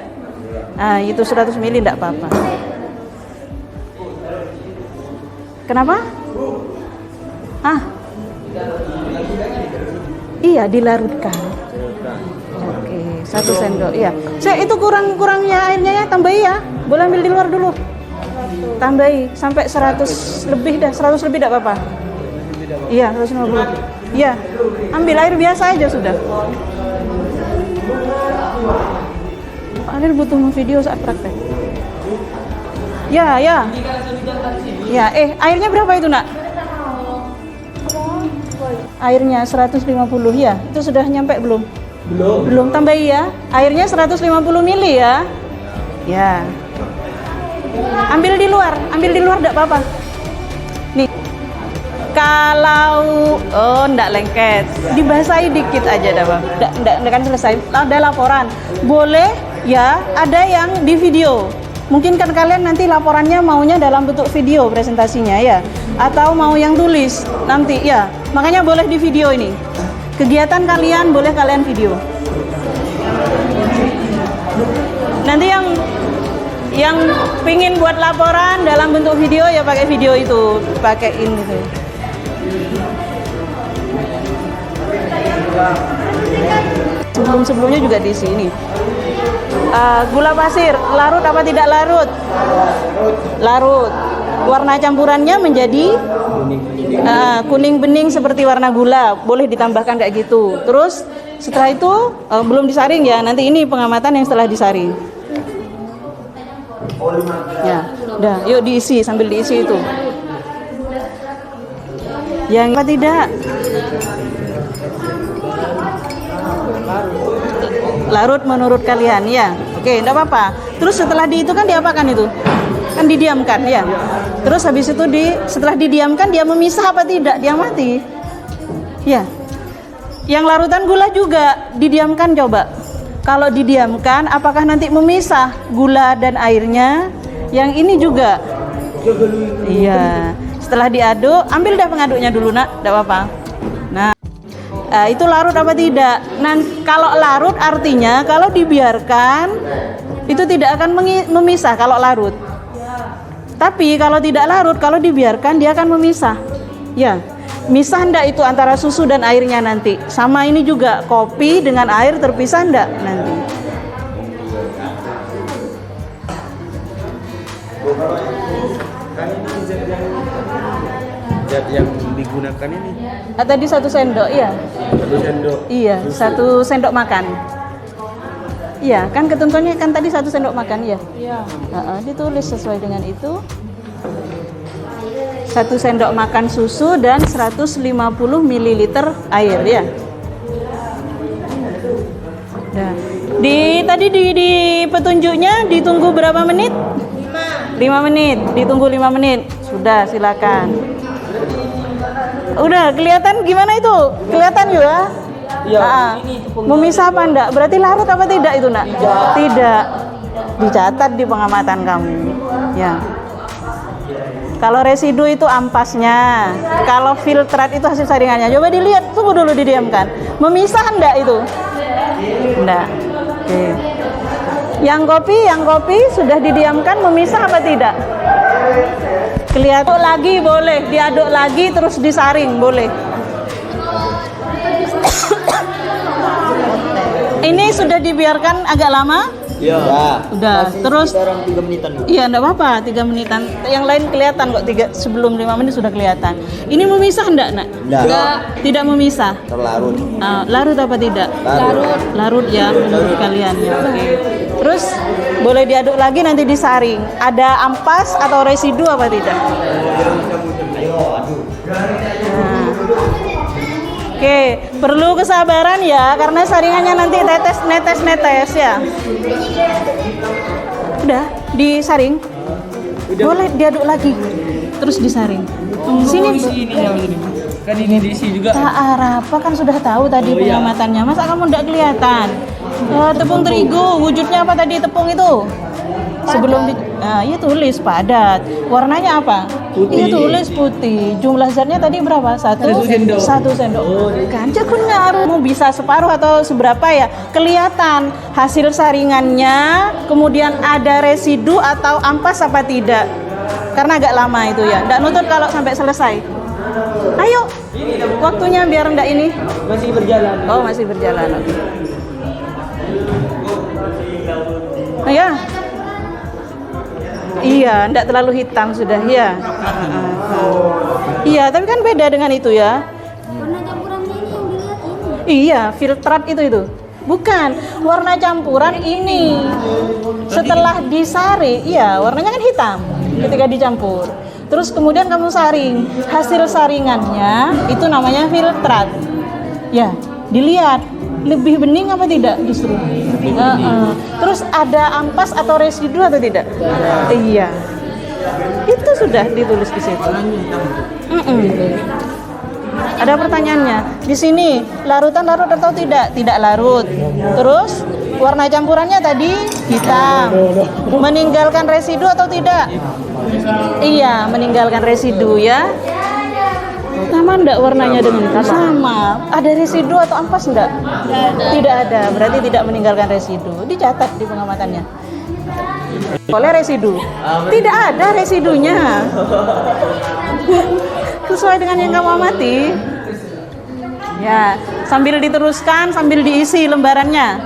Nah, itu 100 mili enggak apa-apa. Kenapa? Ah. Iya, dilarutkan. Oke, 1 sendok. Iya. Itu kurang-kurangnya airnya ya, tambahi ya. Boleh ambil di luar dulu. Tambahi sampai 100 lebih dah, 100 lebih enggak apa-apa. Iya, 150. Iya. Ambil air biasa aja sudah. Alir butuh video saat praktek. Ya. Ya, airnya berapa itu, Nak? Airnya 150 ya. Itu sudah nyampe belum? Belum, tambahi ya. Airnya 150 mili ya. Ya. Ambil di luar enggak apa-apa. Nih. Kalau enggak lengket, dibasahi dikit aja dah, Bang. Enggak kan selesai. Ada laporan. Boleh ya, ada yang di video. Mungkin kan kalian nanti laporannya maunya dalam bentuk video presentasinya ya, atau mau yang tulis nanti ya. Makanya boleh di video ini. Kegiatan kalian boleh kalian video. Nanti yang pingin buat laporan dalam bentuk video ya pakai video itu, pakaiin gitu. Sebelumnya juga di sini. Gula pasir, larut apa tidak larut? Larut. Warna campurannya menjadi kuning bening seperti warna gula. Boleh ditambahkan kayak gitu. Terus setelah itu belum disaring ya. Nanti ini pengamatan yang setelah disaring. Ya, udah. Yuk diisi sambil diisi itu. Yang apa tidak? Larut menurut kalian ya. Oke, enggak apa-apa. Terus setelah itu kan diapakan itu? Kan didiamkan ya. Terus habis itu setelah didiamkan dia memisah apa tidak? Dia mati. Ya. Yang larutan gula juga didiamkan coba. Kalau didiamkan apakah nanti memisah gula dan airnya? Yang ini juga. Iya. Setelah diaduk, ambil dah pengaduknya dulu, Nak. Enggak apa-apa. Itu larut apa tidak? Nah, kalau larut artinya kalau dibiarkan itu tidak akan memisah kalau larut. Tapi kalau tidak larut, kalau dibiarkan dia akan memisah. Ya, misah enggak itu antara susu dan airnya nanti? Sama ini juga kopi dengan air terpisah enggak nanti? Zat yang digunakan ini Tadi 1 sendok ya? 1 sendok. Iya, 1 sendok makan. Iya, kan ketentuannya kan tadi 1 sendok makan ya? Iya. Ditulis sesuai dengan itu. 1 sendok makan susu dan 150 ml air ya. Nah, tadi di petunjuknya ditunggu berapa menit? 5 menit. Ditunggu 5 menit. Sudah, silakan. Udah kelihatan gimana itu? Kelihatan ya? Iya. Memisah apa enggak? Berarti larut apa tidak itu, Nak? Tidak. Dicatat di pengamatan kamu. Ya. Kalau residu itu ampasnya. Kalau filtrat itu hasil saringannya. Coba dilihat, tunggu dulu didiamkan. Memisah enggak itu? Enggak. Oke. Yang kopi sudah didiamkan memisah apa tidak? Kelihatan lagi boleh, diaduk lagi terus disaring boleh. Ini sudah dibiarkan agak lama? Iya. Udah. Terus 3 menitan. Iya, enggak apa-apa, 3 menitan. Yang lain kelihatan kok, sebelum 5 menit sudah kelihatan. Ini memisah enggak, Nak? Enggak. Tidak memisah. Terlarut. Larut apa tidak? Larut. Larut ya menurut kalian ya. Oke. Terus boleh diaduk lagi nanti disaring. Ada ampas atau residu apa tidak? Nah. Oke, perlu kesabaran ya karena saringannya nanti netes ya. Udah disaring. Boleh diaduk lagi. Terus disaring. Sini Kan ini diisi juga. apa kan sudah tahu tadi pengamatannya. Masa kamu enggak kelihatan? Tepung terigu, wujudnya apa tadi tepung itu? Sebelum iya tulis padat. Warnanya apa? Putih. Iya tulis putih. Jumlah zatnya tadi berapa? 1 sendok. 1 sendok. Kan cekun ngaruh. Mau bisa separuh atau seberapa ya? Kelihatan hasil saringannya, kemudian ada residu atau ampas apa tidak. Karena agak lama itu ya. Nggak nutut kalau sampai selesai. Ayo, waktunya biar ndak ini. Masih berjalan. Oh, masih berjalan. Oke. Oh, ya. Iya, ndak terlalu hitam sudah ya. Iya, tapi kan beda dengan itu ya. Warna campurannya ini yang dilihat ini. Iya, filtrat itu. Bukan, warna campuran ini. Setelah disari, iya, warnanya kan hitam ketika dicampur. Terus kemudian kamu saring, hasil saringannya itu namanya filtrat. Ya, dilihat lebih bening apa tidak justru. Terus ada ampas atau residu atau tidak? Iya. Itu sudah ditulis di situ. Ada pertanyaannya. Di sini larutan larut atau tidak? Tidak larut. Terus warna campurannya tadi hitam. Meninggalkan residu atau tidak? Iya, meninggalkan residu ya. Sama enggak warnanya dengan sama? Ada residu atau ampas enggak? Tidak ada. Berarti tidak meninggalkan residu. Dicatat di pengamatannya. Oleh residu. Tidak ada residunya. Sesuai dengan yang kamu amati. Ya, sambil diteruskan, sambil diisi lembarannya.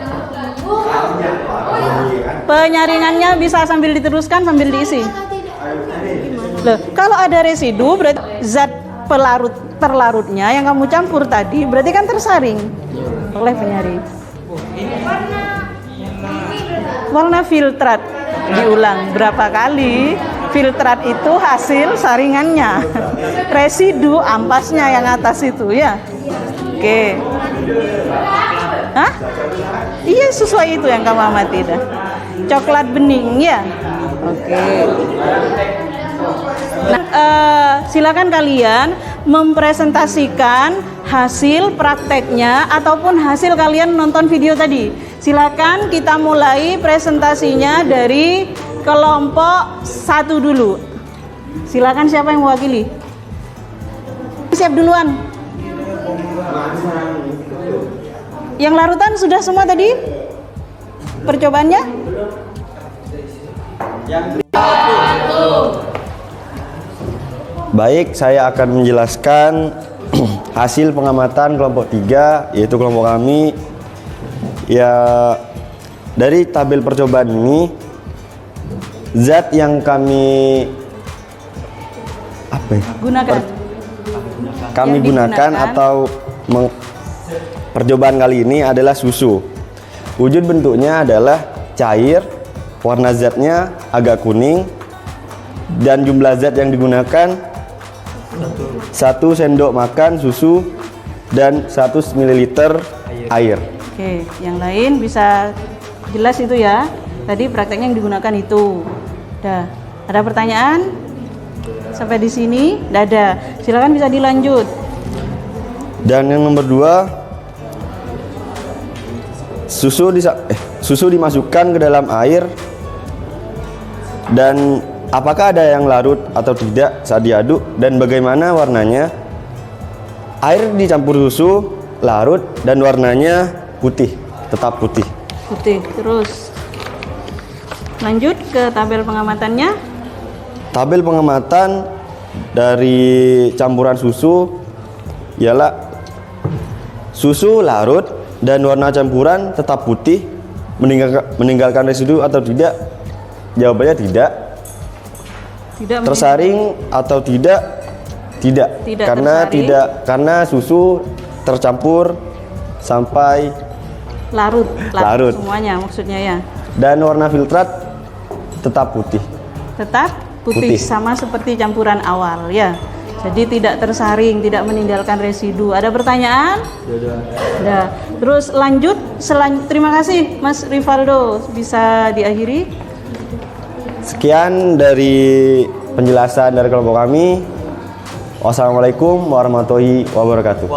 Penyaringannya bisa sambil diteruskan, sambil diisi. Loh, kalau ada residu berarti zat terlarutnya yang kamu campur tadi berarti kan tersaring oleh penyaring. Warna filtrat diulang berapa kali? Filtrat itu hasil saringannya. Residu ampasnya yang atas itu ya. Oke. Hah? Iya sesuai itu yang kamu amati dah. Coklat bening ya. Oke. Nah, silakan kalian mempresentasikan hasil prakteknya ataupun hasil kalian nonton video tadi. Silakan kita mulai presentasinya dari kelompok 1 dulu. Silakan siapa yang mewakili? Siap duluan. Yang larutan sudah semua tadi? Percobaannya? Baik, saya akan menjelaskan hasil pengamatan kelompok 3, yaitu kelompok kami. Ya, dari tabel percobaan ini, zat yang kami Gunakan. kami Yang gunakan digunakan. atau percobaan kali ini adalah susu. Wujud bentuknya adalah cair, warna zatnya agak kuning, dan jumlah zat yang digunakan 1 sendok makan susu dan 100 ml air. Oke, yang lain bisa jelas itu ya. Tadi prakteknya yang digunakan itu. Dah. Ada pertanyaan? Sampai di sini? Tidak ada. Silakan bisa dilanjut. Dan yang nomor 2, susu dimasukkan ke dalam air, dan apakah ada yang larut atau tidak saat diaduk dan bagaimana warnanya? Air dicampur susu, larut, dan warnanya putih, tetap putih. Putih. Terus lanjut ke tabel pengamatannya. Tabel pengamatan dari campuran susu ialah susu larut dan warna campuran tetap putih, meninggalkan residu atau tidak? Jawabannya tidak. Tidak Tersaring atau tidak? Tidak. Tidak Karena tersaring. tidak, karena susu tercampur sampai larut Larut. semuanya maksudnya ya. dan warna filtrat tetap putih. Tetap putih, Putih. sama seperti campuran awal ya. Jadi tidak tersaring, tidak meninggalkan residu. Ada pertanyaan? Ada. Terus lanjut. Terima kasih Mas Rivaldo, bisa diakhiri. Sekian dari penjelasan dari kelompok kami. Wassalamualaikum warahmatullahi wabarakatuh.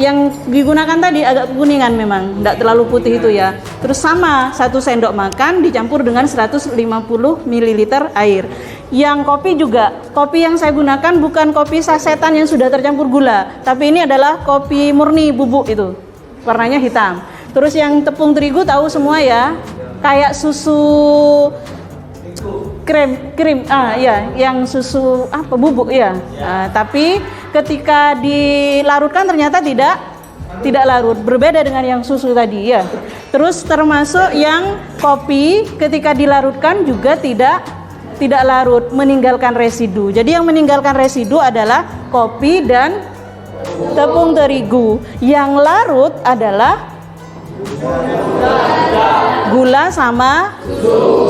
Yang digunakan tadi agak kuningan memang, tidak terlalu putih itu ya. Terus sama 1 sendok makan dicampur dengan 150 ml air. Yang kopi juga, kopi yang saya gunakan bukan kopi sasetan yang sudah tercampur gula, tapi ini adalah kopi murni bubuk itu, warnanya hitam. Terus yang tepung terigu tahu semua ya, kayak susu krim, ya, yang susu apa bubuk ya. Tapi ketika dilarutkan ternyata tidak larut, berbeda dengan yang susu tadi ya. Terus termasuk yang kopi ketika dilarutkan juga tidak larut, meninggalkan residu. Jadi yang meninggalkan residu adalah kopi dan tepung terigu. Yang larut adalah gula sama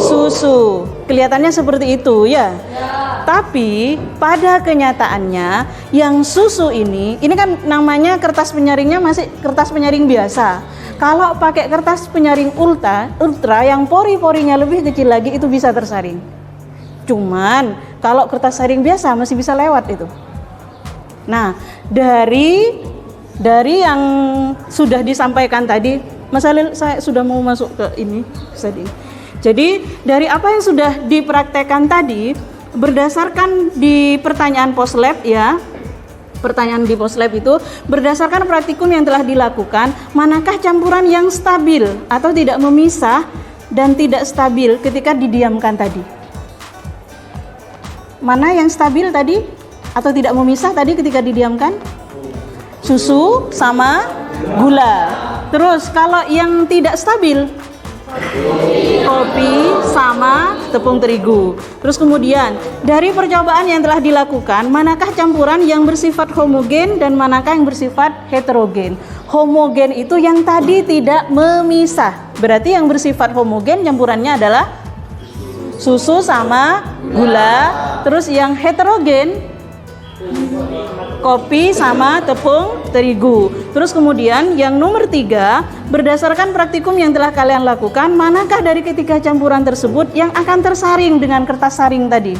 susu. Kelihatannya seperti itu ya. Tapi pada kenyataannya yang susu ini kan namanya kertas penyaringnya masih kertas penyaring biasa. Kalau pakai kertas penyaring ultra yang pori-porinya lebih kecil lagi itu bisa tersaring. Cuman kalau kertas saring biasa masih bisa lewat itu. Nah, dari yang sudah disampaikan tadi, Mas Halil, saya sudah mau masuk ke ini tadi. Jadi dari apa yang sudah dipraktekkan tadi, berdasarkan di pertanyaan poslab ya, pertanyaan di poslab itu berdasarkan praktikum yang telah dilakukan, manakah campuran yang stabil atau tidak memisah dan tidak stabil ketika didiamkan tadi? Mana yang stabil tadi atau tidak memisah tadi ketika didiamkan? Susu sama gula. Terus kalau yang tidak stabil, kopi sama tepung terigu. Terus kemudian dari percobaan yang telah dilakukan, manakah campuran yang bersifat homogen dan manakah yang bersifat heterogen? Homogen itu yang tadi tidak memisah. Berarti yang bersifat homogen campurannya adalah susu sama gula. Terus yang heterogen, kopi sama tepung terigu. Terus kemudian yang nomor 3, berdasarkan praktikum yang telah kalian lakukan, manakah dari ketiga campuran tersebut yang akan tersaring dengan kertas saring tadi?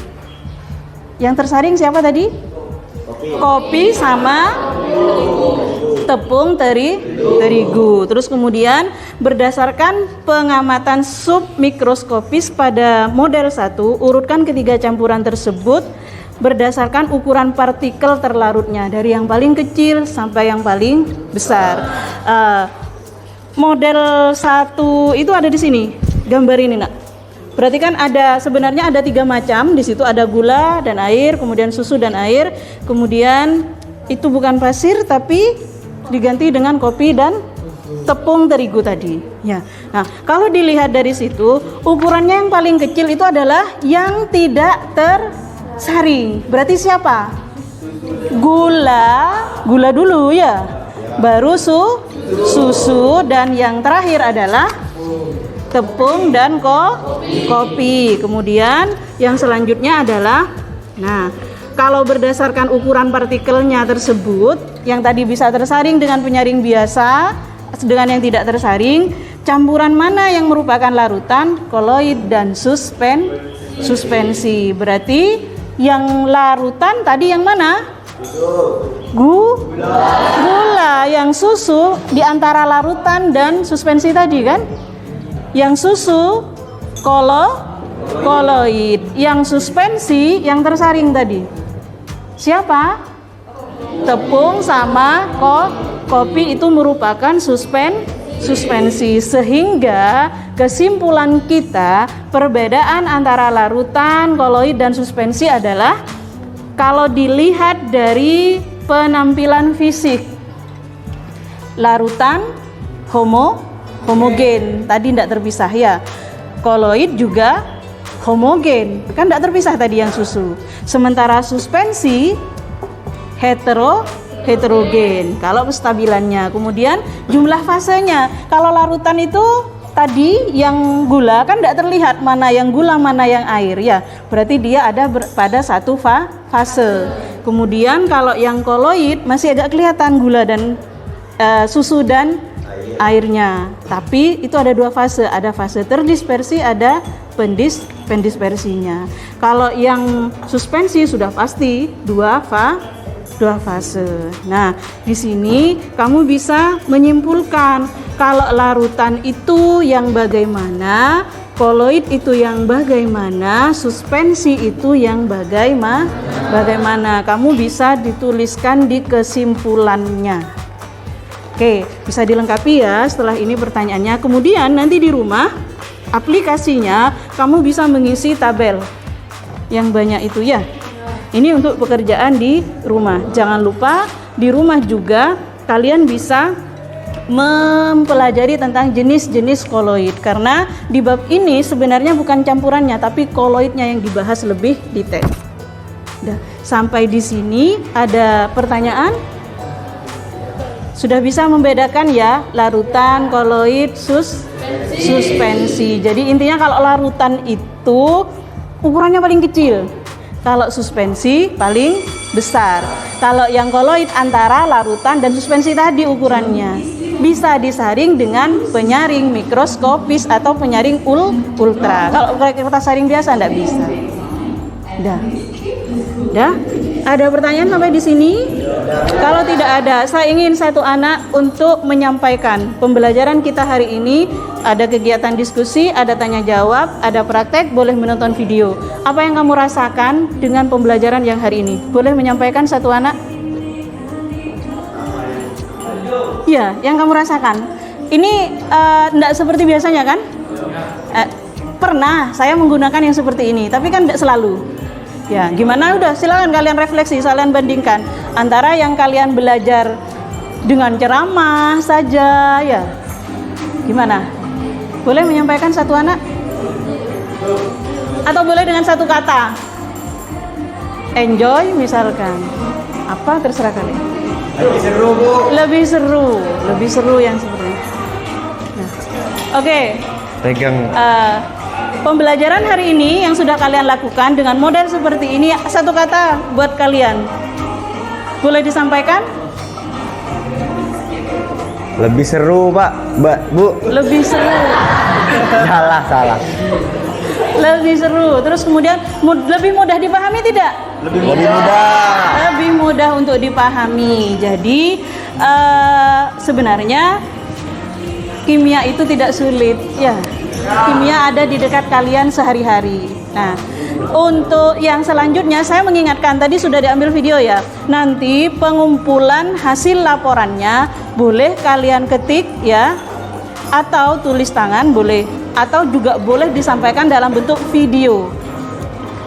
Yang tersaring siapa tadi? Kopi sama tepung terigu. Terus kemudian berdasarkan pengamatan submikroskopis pada model 1, urutkan ketiga campuran tersebut berdasarkan ukuran partikel terlarutnya dari yang paling kecil sampai yang paling besar. Model 1 itu ada di sini, gambar ini nak. Berarti kan sebenarnya ada 3 macam. Di situ ada gula dan air, kemudian susu dan air, kemudian itu bukan pasir tapi diganti dengan kopi dan tepung terigu tadi. Ya. Nah, kalau dilihat dari situ, ukurannya yang paling kecil itu adalah yang tidak tersaring. Berarti siapa? Gula dulu ya. Baru susu dan yang terakhir adalah tepung dan kopi. Kemudian yang selanjutnya adalah, nah, kalau berdasarkan ukuran partikelnya tersebut, yang tadi bisa tersaring dengan penyaring biasa, dengan yang tidak tersaring, campuran mana yang merupakan larutan, koloid dan suspensi. Berarti yang larutan tadi yang mana? Gula. Yang susu di antara larutan dan suspensi tadi kan? Yang susu koloid, yang suspensi yang tersaring tadi. Siapa? Tepung sama kopi itu merupakan suspensi. Sehingga kesimpulan kita, perbedaan antara larutan, koloid dan suspensi adalah kalau dilihat dari penampilan fisik, larutan homogen, tadi tidak terpisah ya. Koloid juga homogen, kan tidak terpisah tadi yang susu. Sementara suspensi heterogen kalau kestabilannya. Kemudian jumlah fasenya, kalau larutan itu tadi yang gula kan tidak terlihat mana yang gula mana yang air ya, berarti dia ada pada satu fase. Kemudian kalau yang koloid masih agak kelihatan gula dan susu dan airnya, tapi itu ada 2 fase, ada fase terdispersi, ada pendispersinya. Kalau yang suspensi sudah pasti 2 2 fase. Nah, di sini kamu bisa menyimpulkan kalau larutan itu yang bagaimana, koloid itu yang bagaimana, suspensi itu yang bagaimana. Kamu bisa dituliskan di kesimpulannya. Oke, bisa dilengkapi ya setelah ini pertanyaannya. Kemudian nanti di rumah aplikasinya kamu bisa mengisi tabel yang banyak itu ya. Ini untuk pekerjaan di rumah. Jangan lupa di rumah juga kalian bisa mempelajari tentang jenis-jenis koloid, karena di bab ini sebenarnya bukan campurannya tapi koloidnya yang dibahas lebih detail. Udah, sampai di sini ada pertanyaan? Sudah bisa membedakan ya larutan, koloid, suspensi. Jadi intinya kalau larutan itu ukurannya paling kecil, kalau suspensi paling besar. Kalau yang koloid antara larutan dan suspensi tadi ukurannya bisa disaring dengan penyaring mikroskopis atau penyaring ultra. Kalau kita saring biasa enggak bisa. Dah. Ada pertanyaan sampai di sini? Kalau tidak ada, saya ingin satu anak untuk menyampaikan pembelajaran kita hari ini. Ada kegiatan diskusi, ada tanya jawab, ada praktek, boleh menonton video. Apa yang kamu rasakan dengan pembelajaran yang hari ini? Boleh menyampaikan satu anak? Ya, yang kamu rasakan. Ini enggak seperti biasanya kan? Pernah saya menggunakan yang seperti ini, tapi kan enggak selalu. Ya, gimana? Udah, silakan kalian refleksi, kalian bandingkan antara yang kalian belajar dengan ceramah saja, ya. Gimana? Boleh menyampaikan satu anak? Atau boleh dengan satu kata? Enjoy misalkan. Apa terserah kalian. Lebih seru, Bu. Lebih seru yang seperti ini. Nah, oke. Pegang. Pembelajaran hari ini yang sudah kalian lakukan dengan model seperti ini, satu kata buat kalian. Boleh disampaikan? Lebih seru, Pak, Bu. Lebih seru. Salah. Lebih seru. Terus kemudian lebih mudah dipahami tidak? Lebih mudah. Lebih mudah untuk dipahami. Jadi sebenarnya kimia itu tidak sulit, ya. Kimia ada di dekat kalian sehari-hari. Nah, untuk yang selanjutnya saya mengingatkan, tadi sudah diambil video ya. Nanti pengumpulan hasil laporannya boleh kalian ketik ya, atau tulis tangan boleh, atau juga boleh disampaikan dalam bentuk video.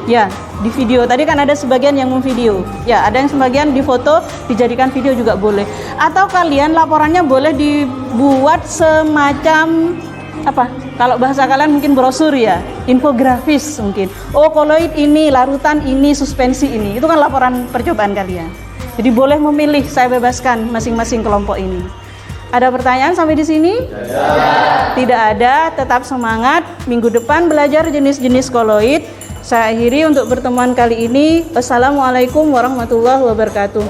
Ya, di video tadi kan ada sebagian yang memvideo. Ya, ada yang sebagian difoto, dijadikan video juga boleh. Atau kalian laporannya boleh dibuat semacam apa? Kalau bahasa kalian mungkin brosur ya, infografis mungkin. Oh, koloid ini, larutan ini, suspensi ini. Itu kan laporan percobaan kalian. Jadi boleh memilih, saya bebaskan masing-masing kelompok ini. Ada pertanyaan sampai di sini? Tidak ada, tetap semangat. Minggu depan belajar jenis-jenis koloid. Saya akhiri untuk pertemuan kali ini. Wassalamualaikum warahmatullahi wabarakatuh.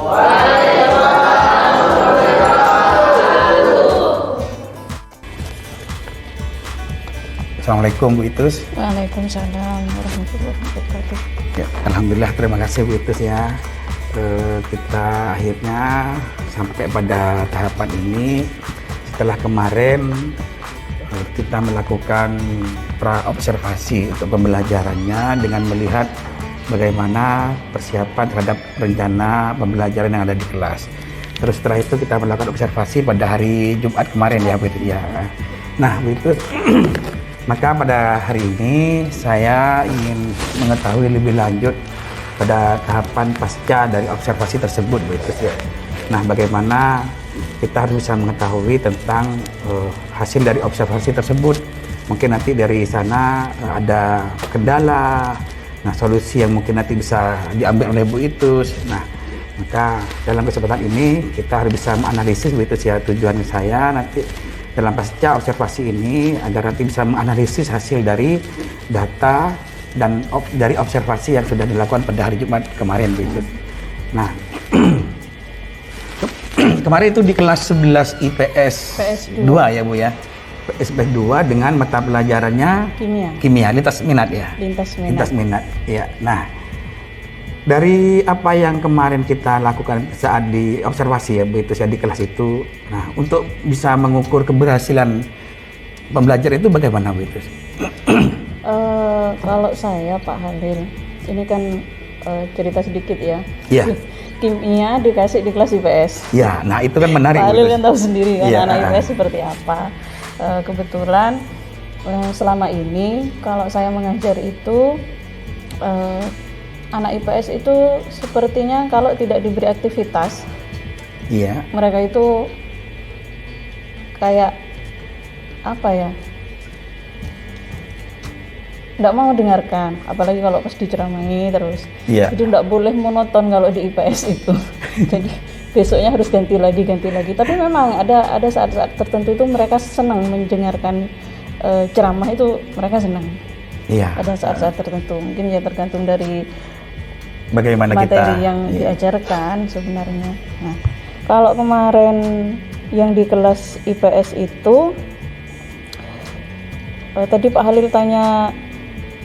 Assalamualaikum Bu Itus. Waalaikumsalam warahmatullahi wabarakatuh. Ya, alhamdulillah, terima kasih Bu Itus ya. Kita akhirnya sampai pada tahapan ini setelah kemarin kita melakukan pra-observasi untuk pembelajarannya dengan melihat bagaimana persiapan terhadap rencana pembelajaran yang ada di kelas. Terus setelah itu kita melakukan observasi pada hari Jumat kemarin ya Bu Itus ya. Nah Bu Itus, maka pada hari ini saya ingin mengetahui lebih lanjut pada tahapan pasca dari observasi tersebut Bu Itus ya. Nah, bagaimana kita harus bisa mengetahui tentang hasil dari observasi tersebut. Mungkin nanti dari sana ada kendala, nah solusi yang mungkin nanti bisa diambil oleh Bu Itus. Nah, maka dalam kesempatan ini kita harus bisa menganalisis Bu Itus ya. Tujuan saya nanti dalam pasca observasi ini agar nanti bisa menganalisis hasil dari data dan dari observasi yang sudah dilakukan pada hari Jumat kemarin Bu Itus. Nah, kemarin itu di kelas 11 IPS 2 ya Bu ya. IPS 2 dengan mata pelajarannya Kimia, lintas minat ya. lintas minat. Ya. Nah, Dari apa yang kemarin kita lakukan saat di observasi ya Bu Itus ya di kelas itu, nah untuk bisa mengukur keberhasilan pembelajar itu bagaimana Bu Itus? Kalau saya Pak Halil, ini kan cerita sedikit ya. Iya. Kimia dikasih di kelas IPS. Ya, nah itu kan menarik. Pak Halil Bu Itus. kan tahu sendiri kan Iya. anak IPS seperti apa. Kebetulan selama ini kalau saya mengajar itu anak IPS itu sepertinya kalau tidak diberi aktivitas, Iya. mereka itu kayak apa ya? Nggak mau dengarkan, apalagi kalau pas diceramahi terus. Iya. Jadi nggak boleh monoton kalau di IPS itu. Jadi besoknya harus ganti lagi. Tapi memang ada saat-saat tertentu itu mereka senang mendengarkan ceramah itu, mereka senang. Iya. Ada saat-saat tertentu, mungkin ya tergantung dari Bagaimana materi kita yang iya. diajarkan sebenarnya. Nah, kalau kemarin yang di kelas IPS itu tadi Pak Halil tanya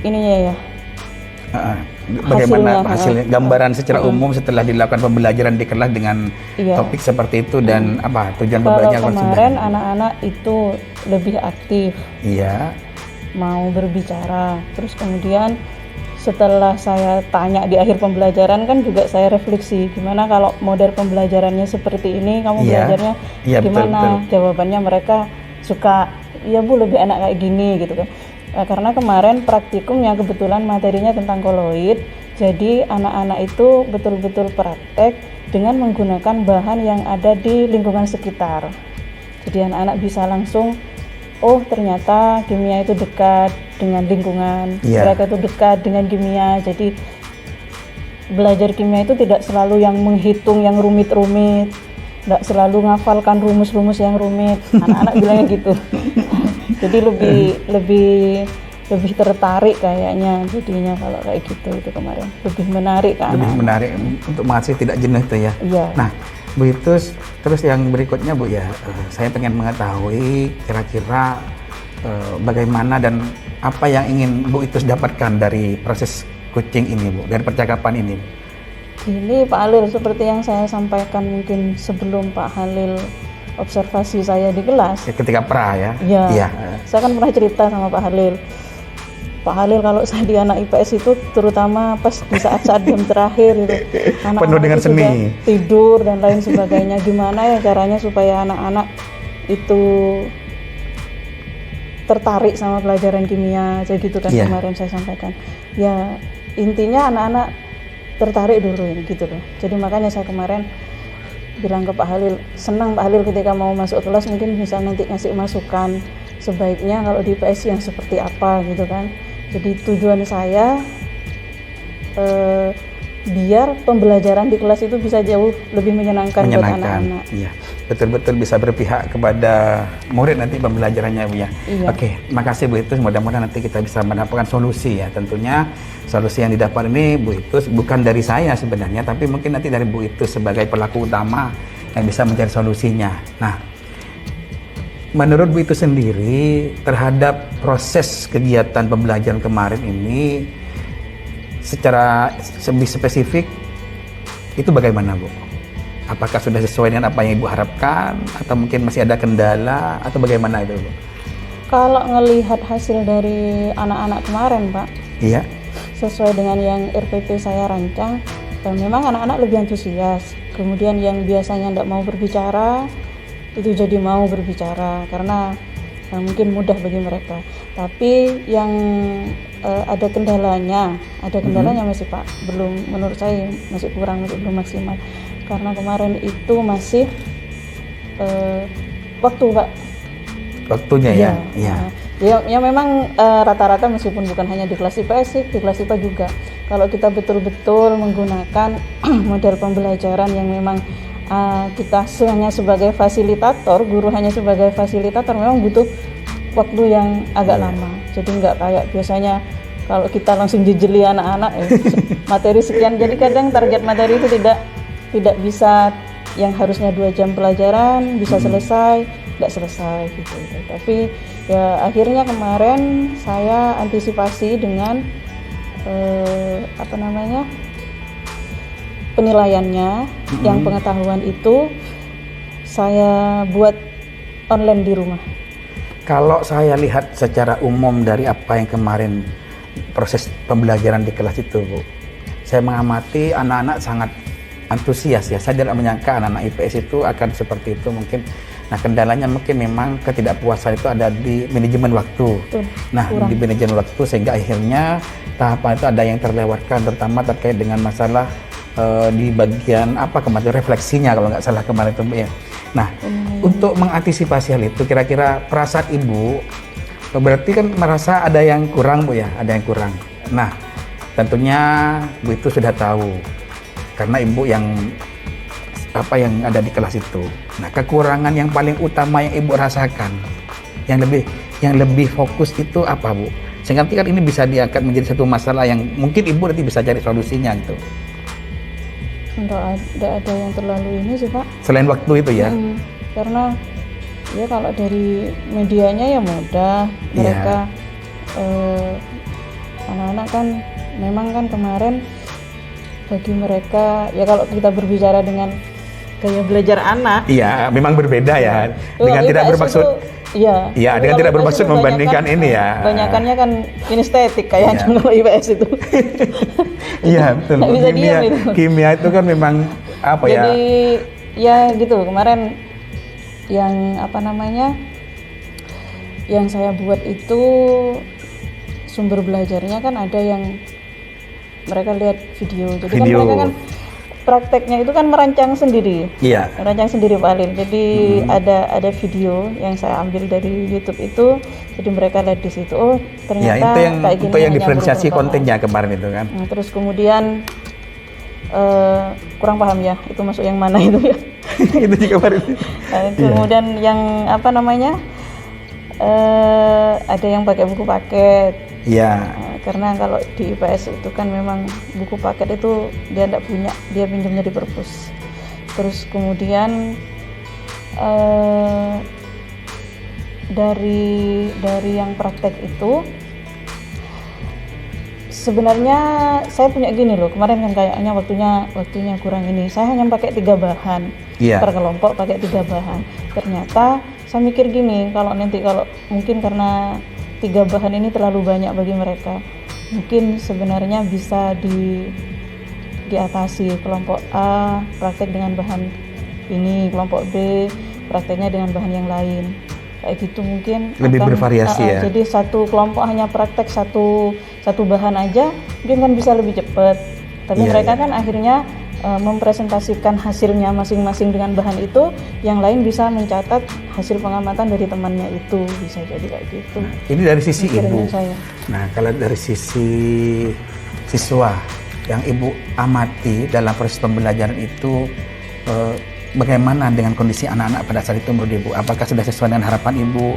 ininya ya, Bagaimana hasilnya, hasilnya, gambaran secara umum setelah dilakukan pembelajaran di kelas dengan Iya. topik seperti itu dan apa tujuan kalau pembelajaran kemarin anak-anak itu lebih aktif, Iya. mau berbicara. Terus kemudian setelah saya tanya di akhir pembelajaran kan juga saya refleksi gimana kalau model pembelajarannya seperti ini, kamu Iya. belajarnya Iya, gimana? betul. Jawabannya mereka suka, iya Bu lebih enak kayak gini gitu kan. Karena kemarin praktikumnya kebetulan materinya tentang koloid, jadi anak-anak itu betul-betul praktek dengan menggunakan bahan yang ada di lingkungan sekitar. Jadi anak-anak bisa langsung, oh ternyata kimia itu dekat dengan lingkungan, Iya. mereka itu dekat dengan kimia. Jadi belajar kimia itu tidak selalu yang menghitung yang rumit-rumit, tidak selalu ngafalkan rumus-rumus yang rumit. Anak-anak bilangnya gitu. Jadi lebih tertarik kayaknya jadinya kalau kayak gitu itu kemarin. Lebih menarik ke Lebih anak-anak. menarik untuk mahasiswa tidak jenuh itu ya. Iya. Nah, Bu Itus, terus yang berikutnya Bu ya, saya pengen mengetahui kira-kira bagaimana dan apa yang ingin Bu Itus dapatkan dari proses coaching ini Bu, dari percakapan ini. Ini Pak Halil, seperti yang saya sampaikan mungkin sebelum Pak Halil observasi saya di kelas. Ketika pra ya. Iya. Iya. Saya kan pernah cerita sama Pak Halil. Pak Halil kalau saya di anak IPS itu terutama pas di saat-saat jam terakhir itu Penuh dengan itu sudah seni. tidur dan lain sebagainya. Gimana ya caranya supaya anak-anak itu tertarik sama pelajaran kimia, kayak gitu kan. Iya. Kemarin saya sampaikan. Ya intinya anak-anak tertarik dulu gitu loh. Jadi makanya saya kemarin bilang ke Pak Halil, senang Pak Halil ketika mau masuk kelas mungkin bisa nanti ngasih masukan sebaiknya kalau di IPS yang seperti apa gitu kan. Jadi tujuan saya biar pembelajaran di kelas itu bisa jauh lebih menyenangkan buat anak-anak. Iya, betul-betul bisa berpihak kepada murid nanti pembelajarannya Bu ya. Iya. Oke, makasih Bu Itus. Mudah-mudahan nanti kita bisa mendapatkan solusi ya. Tentunya solusi yang didapat ini Bu Itus bukan dari saya sebenarnya, tapi mungkin nanti dari Bu Itus sebagai pelaku utama yang bisa mencari solusinya. Nah, menurut Bu Itus sendiri terhadap proses kegiatan pembelajaran kemarin ini secara lebih spesifik itu bagaimana Bu? Apakah sudah sesuai dengan apa yang Ibu harapkan atau mungkin masih ada kendala atau bagaimana itu Bu? Kalau ngelihat hasil dari anak-anak kemarin Pak, Iya. sesuai dengan yang RPP saya rancang, memang anak-anak lebih antusias. Kemudian yang biasanya tidak mau berbicara itu jadi mau berbicara karena mungkin mudah bagi mereka. Tapi yang ada kendalanya masih Pak, belum, menurut saya masih kurang, masih belum maksimal. Karena kemarin itu masih waktu Pak. Waktunya ya. Iya. Ya memang rata-rata meskipun bukan hanya di kelas IPS sih, di kelas IPA juga. Kalau kita betul-betul menggunakan model pembelajaran yang memang kita hanya sebagai fasilitator, guru hanya sebagai fasilitator, memang butuh waktu yang agak lama. Jadi nggak kayak biasanya kalau kita langsung jejeli anak-anak materi sekian. Jadi kadang target materi itu tidak bisa, yang harusnya 2 jam pelajaran bisa selesai, tidak selesai gitu. Tapi ya akhirnya kemarin saya antisipasi dengan penilaiannya, yang pengetahuan itu saya buat online di rumah. Kalau saya lihat secara umum dari apa yang kemarin proses pembelajaran di kelas itu, Bu, saya mengamati anak-anak sangat antusias ya. Saya tidak menyangka anak-anak IPS itu akan seperti itu mungkin. Nah, kendalanya mungkin memang ketidakpuasan itu ada di manajemen waktu. Betul, Nah, kurang. di manajemen waktu sehingga akhirnya tahapan itu ada yang terlewatkan, terutama terkait dengan masalah di bagian apa kemarin refleksinya kalau nggak salah kemarin itu, Bu, ya. Nah, untuk mengantisipasi hal itu, kira-kira perasaan Ibu berarti kan merasa ada yang kurang, Bu, ya, ada yang kurang. Nah, tentunya Bu itu sudah tahu karena Ibu yang apa yang ada di kelas itu. Nah, kekurangan yang paling utama yang Ibu rasakan, yang lebih fokus itu apa, Bu? Sehingga nanti kan ini bisa diangkat menjadi satu masalah yang mungkin Ibu nanti bisa cari solusinya gitu. Enggak ada yang terlalu ini sih, Pak. Selain waktu itu ya. Karena ya kalau dari medianya ya mudah. Mereka anak-anak kan memang kan kemarin bagi mereka ya kalau kita berbicara dengan gaya belajar anak. Iya, memang berbeda ya. Dengan tidak IPS bermaksud iya. Iya, dengan Kalau tidak IPS bermaksud itu membandingkan ini ya. Banyakannya kan kinestetik kayaknya Iya. kalau IPS itu. Iya, betul. Nggak bisa diam itu. Kimia itu kan memang apa ya? Jadi ya gitu kemarin yang apa namanya yang saya buat itu sumber belajarnya kan ada yang mereka lihat video. Jadi kan Video. mereka kan prakteknya itu kan merancang sendiri. Iya. Merancang sendiri Pak Alil. Jadi ada video yang saya ambil dari YouTube itu. Jadi mereka lihat di situ. Oh, Ya, ternyata itu yang kayak gini itu yang hanya diferensiasi berubah. kontennya kemarin itu kan. Nah, terus kemudian kurang paham ya, itu masuk yang mana itu ya. Itu juga kemarin. Kemudian yang apa namanya? Ada yang pakai buku paket. Iya. Karena kalau di IPS itu kan memang buku paket itu dia tidak punya, dia pinjamnya di perpus. Terus kemudian dari yang praktek itu sebenarnya saya punya gini loh, kemarin kan kayaknya waktunya kurang ini. Saya hanya pakai 3 bahan. Iya. Per kelompok pakai 3 bahan. Ternyata saya mikir gini, kalau mungkin karena 3 bahan ini terlalu banyak bagi mereka. Mungkin sebenarnya bisa diatasi. Kelompok A praktek dengan bahan ini, kelompok B prakteknya dengan bahan yang lain. Kayak gitu mungkin Lebih bervariasi ya. Jadi satu kelompok hanya praktek satu bahan aja, mungkin kan bisa lebih cepat. Tapi Iya, mereka iya. kan akhirnya mempresentasikan hasilnya masing-masing dengan bahan itu, yang lain bisa mencatat hasil pengamatan dari temannya itu, bisa jadi kayak gitu. Ini dari sisi Pikirannya Ibu. saya. Nah, kalau dari sisi siswa yang Ibu amati dalam proses pembelajaran itu, bagaimana dengan kondisi anak-anak pada saat itu menurut Ibu? Apakah sudah sesuai dengan harapan Ibu?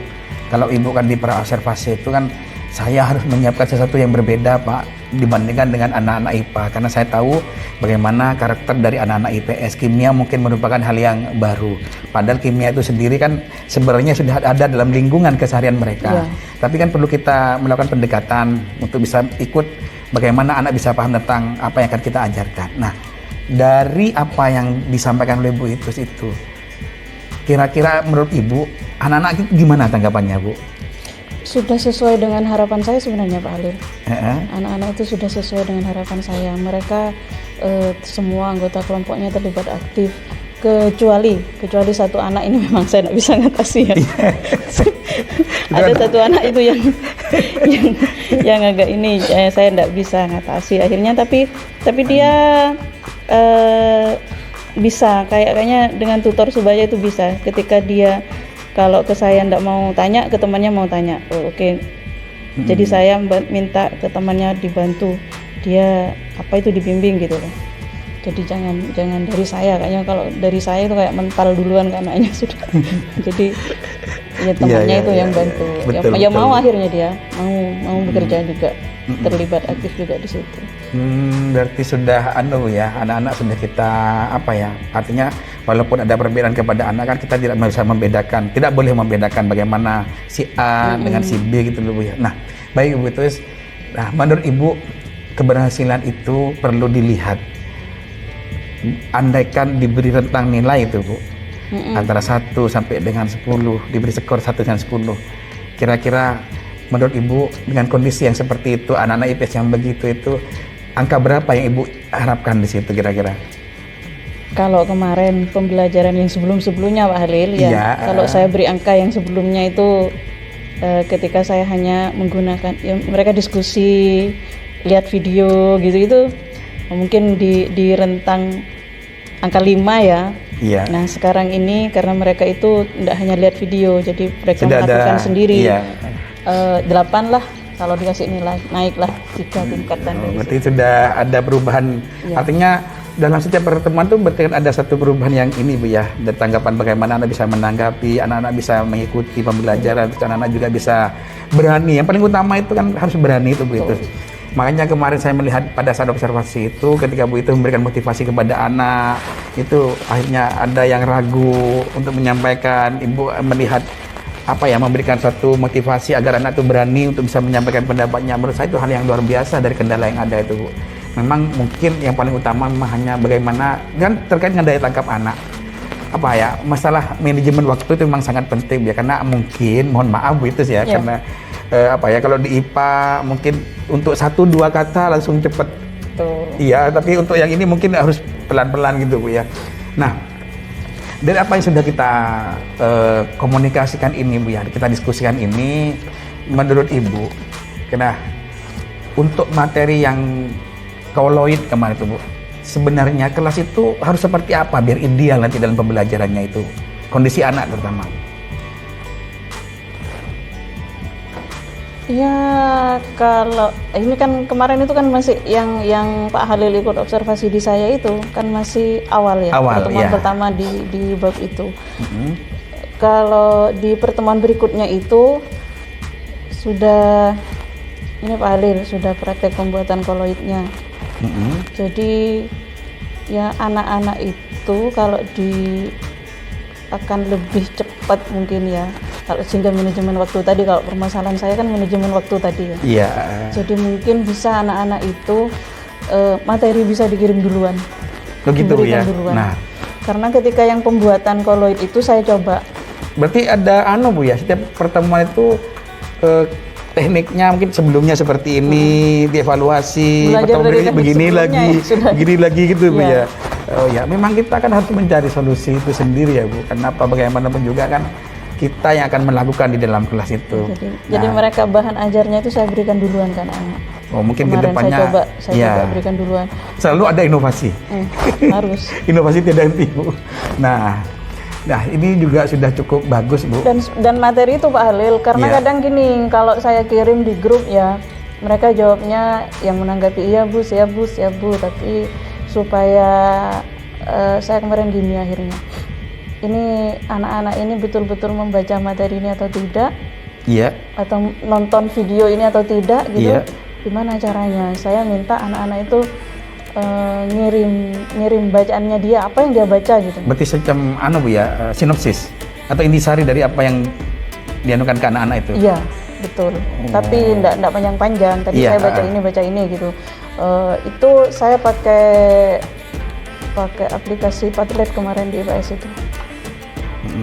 Kalau Ibu kan di praobservasi itu kan saya harus menyiapkan sesuatu yang berbeda, Pak, dibandingkan dengan anak-anak IPA, karena saya tahu bagaimana karakter dari anak-anak IPS. Kimia mungkin merupakan hal yang baru, padahal kimia itu sendiri kan sebenarnya sudah ada dalam lingkungan keseharian mereka. Iya. Tapi kan perlu kita melakukan pendekatan untuk bisa ikut bagaimana anak bisa paham tentang apa yang akan kita ajarkan. Nah, dari apa yang disampaikan oleh Bu Itus itu, kira-kira menurut Ibu anak-anak itu gimana tanggapannya, Bu? Sudah sesuai dengan harapan saya sebenarnya Pak Alil. Heeh. Anak-anak itu sudah sesuai dengan harapan saya. Mereka semua anggota kelompoknya terlibat aktif, kecuali satu anak ini memang saya tidak bisa ngatasi ya. Ada satu anak itu yang agak ini saya tidak bisa ngatasi. Akhirnya tapi dia bisa kayaknya dengan tutor sebaya itu bisa. Ketika dia kalau ke saya tidak mau tanya, ke temannya mau tanya. Oh, oke. Jadi saya minta ke temannya dibantu. Dia apa itu dibimbing gitu loh. Jadi jangan dari saya, kayaknya kalau dari saya itu kayak mental duluan ke anaknya sudah. Jadi ya temannya itu yang bantu. Betul, Ya betul. mau akhirnya dia mau bekerja juga, terlibat aktif juga di situ. Berarti sudah anak-anak sudah kita artinya walaupun ada perbedaan kepada anak kan kita tidak bisa membedakan, tidak boleh membedakan bagaimana si A dengan si B gitu loh, Bu ya. Nah, baik Ibu Itus. Nah, menurut Ibu keberhasilan itu perlu dilihat andaikan diberi rentang nilai itu Bu, antara 1 sampai dengan 10, diberi skor 1 dengan 10, kira-kira menurut Ibu dengan kondisi yang seperti itu, anak-anak IPS yang begitu itu, angka berapa yang Ibu harapkan di situ kira-kira? Kalau kemarin pembelajaran yang sebelum-sebelumnya Pak Halil ya, Iya. kalau saya beri angka yang sebelumnya itu ketika saya hanya menggunakan, ya, mereka diskusi, lihat video gitu-gitu, mungkin di rentang angka 5 ya. Iya. Nah sekarang ini karena mereka itu tidak hanya lihat video, jadi mereka Sudah melakukan ada, sendiri. iya. 8 lah kalau dikasih nilai, naiklah 3 tingkatan dari Berarti sudah ada perubahan. Iya. Artinya dalam setiap pertemuan tuh berarti kan ada satu perubahan yang ini Bu ya. Dan tanggapan bagaimana anak bisa menanggapi, anak-anak bisa mengikuti pembelajaran, terus anak-anak juga bisa berani. Yang paling utama itu kan harus berani itu Bu itu. Makanya kemarin saya melihat pada saat observasi itu ketika Bu itu memberikan motivasi kepada anak, itu akhirnya ada yang ragu untuk menyampaikan. Ibu melihat apa ya, memberikan suatu motivasi agar anak itu berani untuk bisa menyampaikan pendapatnya. Menurut saya itu hal yang luar biasa dari kendala yang ada itu Bu. Memang mungkin yang paling utama memang hanya bagaimana kan terkait dengan daya tangkap anak. Apa ya, masalah manajemen waktu itu memang sangat penting ya, karena mungkin mohon maaf Bu itu sih ya, Iya. karena apa ya, kalau di IPA mungkin untuk 1-2 kata langsung cepet. Tuh. Iya, tapi untuk yang ini mungkin harus pelan-pelan gitu Bu ya. Nah, dari apa yang sudah kita komunikasikan ini Bu ya, kita diskusikan ini, menurut Ibu, kena untuk materi yang koloid kemarin itu Bu, sebenarnya kelas itu harus seperti apa biar ideal nanti dalam pembelajarannya itu, kondisi anak terutama. Ya kalau ini kan kemarin itu kan masih yang Pak Halil ikut observasi di saya itu kan masih awal ya, Awal, pertemuan ya. pertama di bab itu. Kalau di pertemuan berikutnya itu sudah ini Pak Halil sudah praktek pembuatan koloidnya. Jadi ya anak-anak itu kalau akan lebih cepat mungkin ya. Kalau sehingga manajemen waktu tadi, kalau permasalahan saya kan manajemen waktu tadi ya. Iya. Jadi mungkin bisa anak-anak itu materi bisa dikirim duluan. Begitu Bu ya. Diberikan duluan. Nah, Karena ketika yang pembuatan koloid itu saya coba. berarti ada Bu ya, setiap pertemuan itu tekniknya mungkin sebelumnya seperti ini, dievaluasi, Belajar pertemuan dari berikutnya teknik begini sebelumnya lagi, ya, sudah. begini lagi gitu Bu Iya. ya. Oh ya, memang kita kan harus mencari solusi itu sendiri ya Bu. Kenapa bagaimanapun juga kan kita yang akan melakukan di dalam kelas itu. Jadi Nah, mereka bahan ajarnya itu saya berikan duluan kan anak. oh mungkin Kemarin kedepannya saya ya, coba berikan duluan. selalu ada inovasi. Harus. Inovasi tidak henti Bu. Nah, ini juga sudah cukup bagus Bu. Dan materi itu Pak Halil, karena Iya. kadang gini, kalau saya kirim di grup ya, mereka jawabnya yang menanggapi iya Bu, ya Bu, ya Bu, tapi supaya saya kemarin gini akhirnya. Ini anak-anak ini betul-betul membaca materi ini atau tidak, Iya. atau nonton video ini atau tidak gitu. Iya. Gimana caranya? Saya minta anak-anak itu ngirim bacaannya dia, apa yang dia baca gitu. Berarti semacam Bu ya, sinopsis atau intisari dari apa yang dianukan ke anak-anak itu. Iya, betul. Tapi enggak panjang-panjang. Tadi Iya. saya baca ini gitu. Itu saya pakai aplikasi Padlet kemarin di IPS itu.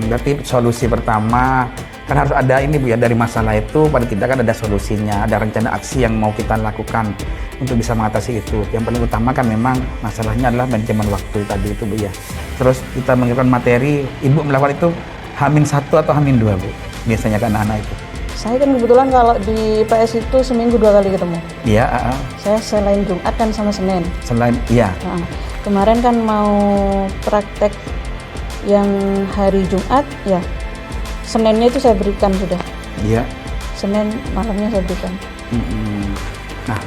Berarti solusi pertama kan harus ada ini Bu ya, dari masalah itu pada tidak kan ada solusinya, ada rencana aksi yang mau kita lakukan untuk bisa mengatasi itu. Yang paling utama kan memang masalahnya adalah manajemen waktu tadi itu Bu ya. Terus kita mengirimkan materi, Ibu melakukan itu H-1 atau H-2 Bu biasanya ke anak-anak itu. Saya kan kebetulan kalau di IPS itu seminggu 2 kali ketemu. Iya, Saya selain Jumat kan sama Senin. selain iya. Nah, kemarin kan mau praktek yang hari Jumat ya, Seninnya itu saya berikan sudah. Iya. Senin malamnya saya berikan. Nah,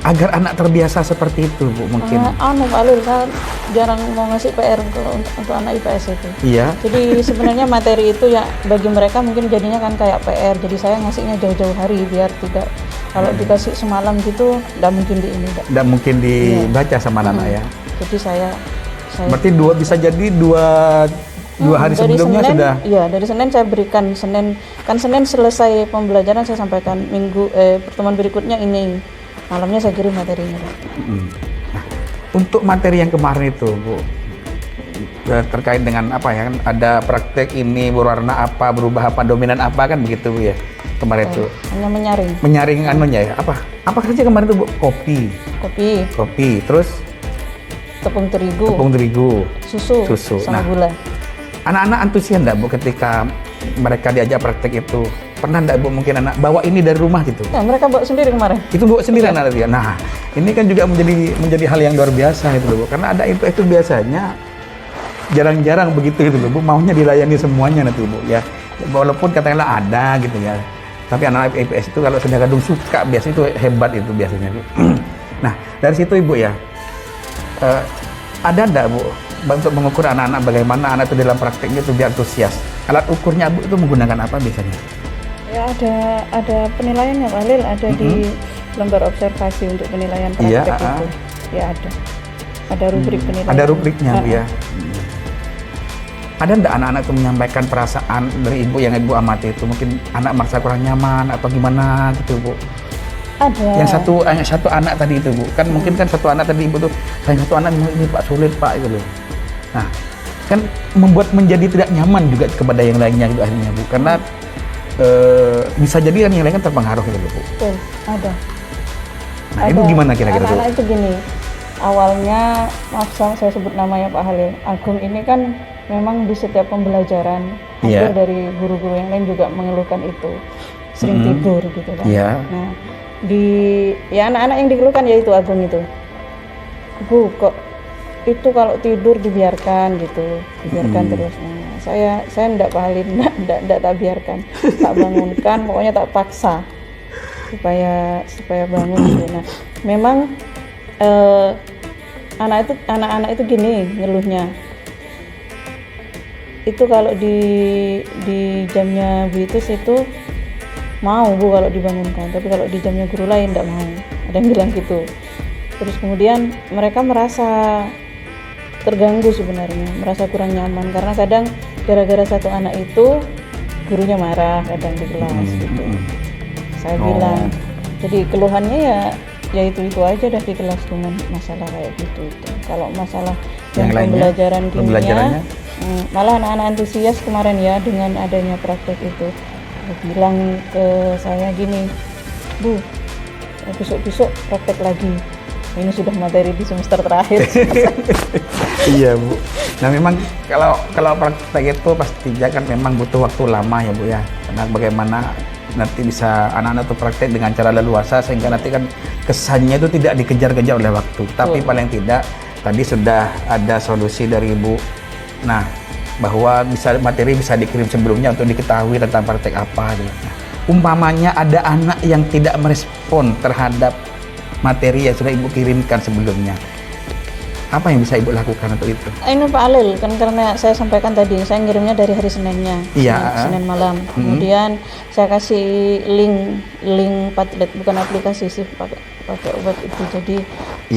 agar anak terbiasa seperti itu Bu mungkin. Pak Alil, saya jarang mau ngasih PR untuk anak IPS itu. Iya. Jadi sebenarnya materi itu ya bagi mereka mungkin jadinya kan kayak PR. Jadi saya ngasihnya jauh-jauh hari biar tidak, kalau dikasih semalam gitu nggak mungkin di ini. Tidak mungkin dibaca sama anak ya. Jadi saya Berarti bisa jadi dua hari dari sebelumnya Senin, sudah. Iya, dari Senin saya berikan. Senin selesai pembelajaran saya sampaikan. Pertemuan berikutnya ini malamnya saya kirim materinya. Untuk materi yang kemarin itu, Bu, terkait dengan apa ya, kan ada praktek ini berwarna apa, berubah apa, dominan apa, kan begitu, Bu, ya kemarin itu. Hanya menyaring. Menyaring anunya ya, apa saja kemarin itu, Bu? Kopi, terus Tepung terigu, susu, sama gula. Anak-anak antusias enggak, Bu, ketika mereka diajak praktek itu? Pernah enggak, Bu, mungkin anak bawa ini dari rumah gitu? Ya, mereka bawa sendiri kemarin. Itu bawa sendiri anak dia. Nah, ini kan juga menjadi hal yang luar biasa itu loh, Bu. Karena ada itu biasanya jarang-jarang begitu gitu loh, Bu. Maunya dilayani semuanya nanti, Bu, ya. Walaupun katakanlah ada gitu ya. Tapi anak IPS itu kalau sudah kadung suka, biasanya itu hebat itu biasanya, Bu. Nah, dari situ, Ibu, ya. Ada enggak, Bu, untuk mengukur anak-anak bagaimana anak itu dalam prakteknya itu biar antusias? Alat ukurnya, Bu, itu menggunakan apa biasanya? Ya ada penilaiannya, Pak Halil, ada di lembar observasi untuk penilaian praktek Iya, itu. Ya ada rubrik penilaian. Ada rubriknya, Bu, ya. Ada enggak anak-anak itu menyampaikan perasaan dari ibu yang ibu amati itu, mungkin anak merasa kurang nyaman atau gimana gitu, Bu? Ada. Yang satu anak tadi itu, Bu, kan mungkin kan satu anak tadi ibu tuh, saya satu anak ini Pak sulit Pak itu loh. Nah, kan membuat menjadi tidak nyaman juga kepada yang lainnya gitu akhirnya, Bu, karena bisa jadi kan yang lain kan terpengaruh gitu loh, Bu. Betul, ada. Nah, itu gimana kira-kira, Bu? Anak-anak itu gini, awalnya, maaf saya sebut namanya Pak Halil, Agung ini kan memang di setiap pembelajaran, hampir dari guru-guru yang lain juga mengeluhkan itu, sering tidur gitu kan. Nah, anak-anak yang dikeluhkan yaitu Agung itu, Bu, kok itu kalau tidur dibiarkan gitu, terus. Nah, saya enggak Pak Halil, enggak tak biarkan, tak bangunkan, pokoknya tak paksa supaya bangun gitu. Nah, memang anak-anak itu gini ngeluhnya. Itu kalau di jamnya Bu Itis itu mau, Bu, kalau dibangunkan, tapi kalau di jamnya guru lain enggak mau. Ada yang bilang gitu. Terus kemudian mereka merasa terganggu sebenarnya, merasa kurang nyaman karena kadang gara-gara satu anak itu gurunya marah kadang di kelas gitu. Saya bilang, jadi keluhannya ya itu aja dah di kelas, cuman masalah kayak gitu itu. Kalau masalah yang pembelajaran kimia, malah anak-anak antusias kemarin ya dengan adanya praktek itu. Bilang ke saya gini, Bu, besok praktek lagi. Ini sudah materi di semester terakhir. Iya, Bu. Nah, memang kalau praktek itu pastinya kan memang butuh waktu lama ya, Bu, ya. Karena bagaimana nanti bisa anak-anak itu praktek dengan cara leluasa sehingga nanti kan kesannya itu tidak dikejar-kejar oleh waktu. Tapi paling tidak tadi sudah ada solusi dari Ibu. Nah, bahwa materi bisa dikirim sebelumnya untuk diketahui tentang praktek apa gitu. Nah, umpamanya ada anak yang tidak merespon terhadap materi yang sudah Ibu kirimkan sebelumnya, apa yang bisa Ibu lakukan untuk itu? Ini Pak Halil, kan karena saya sampaikan tadi, saya ngirimnya dari hari Seninnya, Senin malam. Kemudian saya kasih link Padlet, bukan aplikasi sih, pakai obat itu. Jadi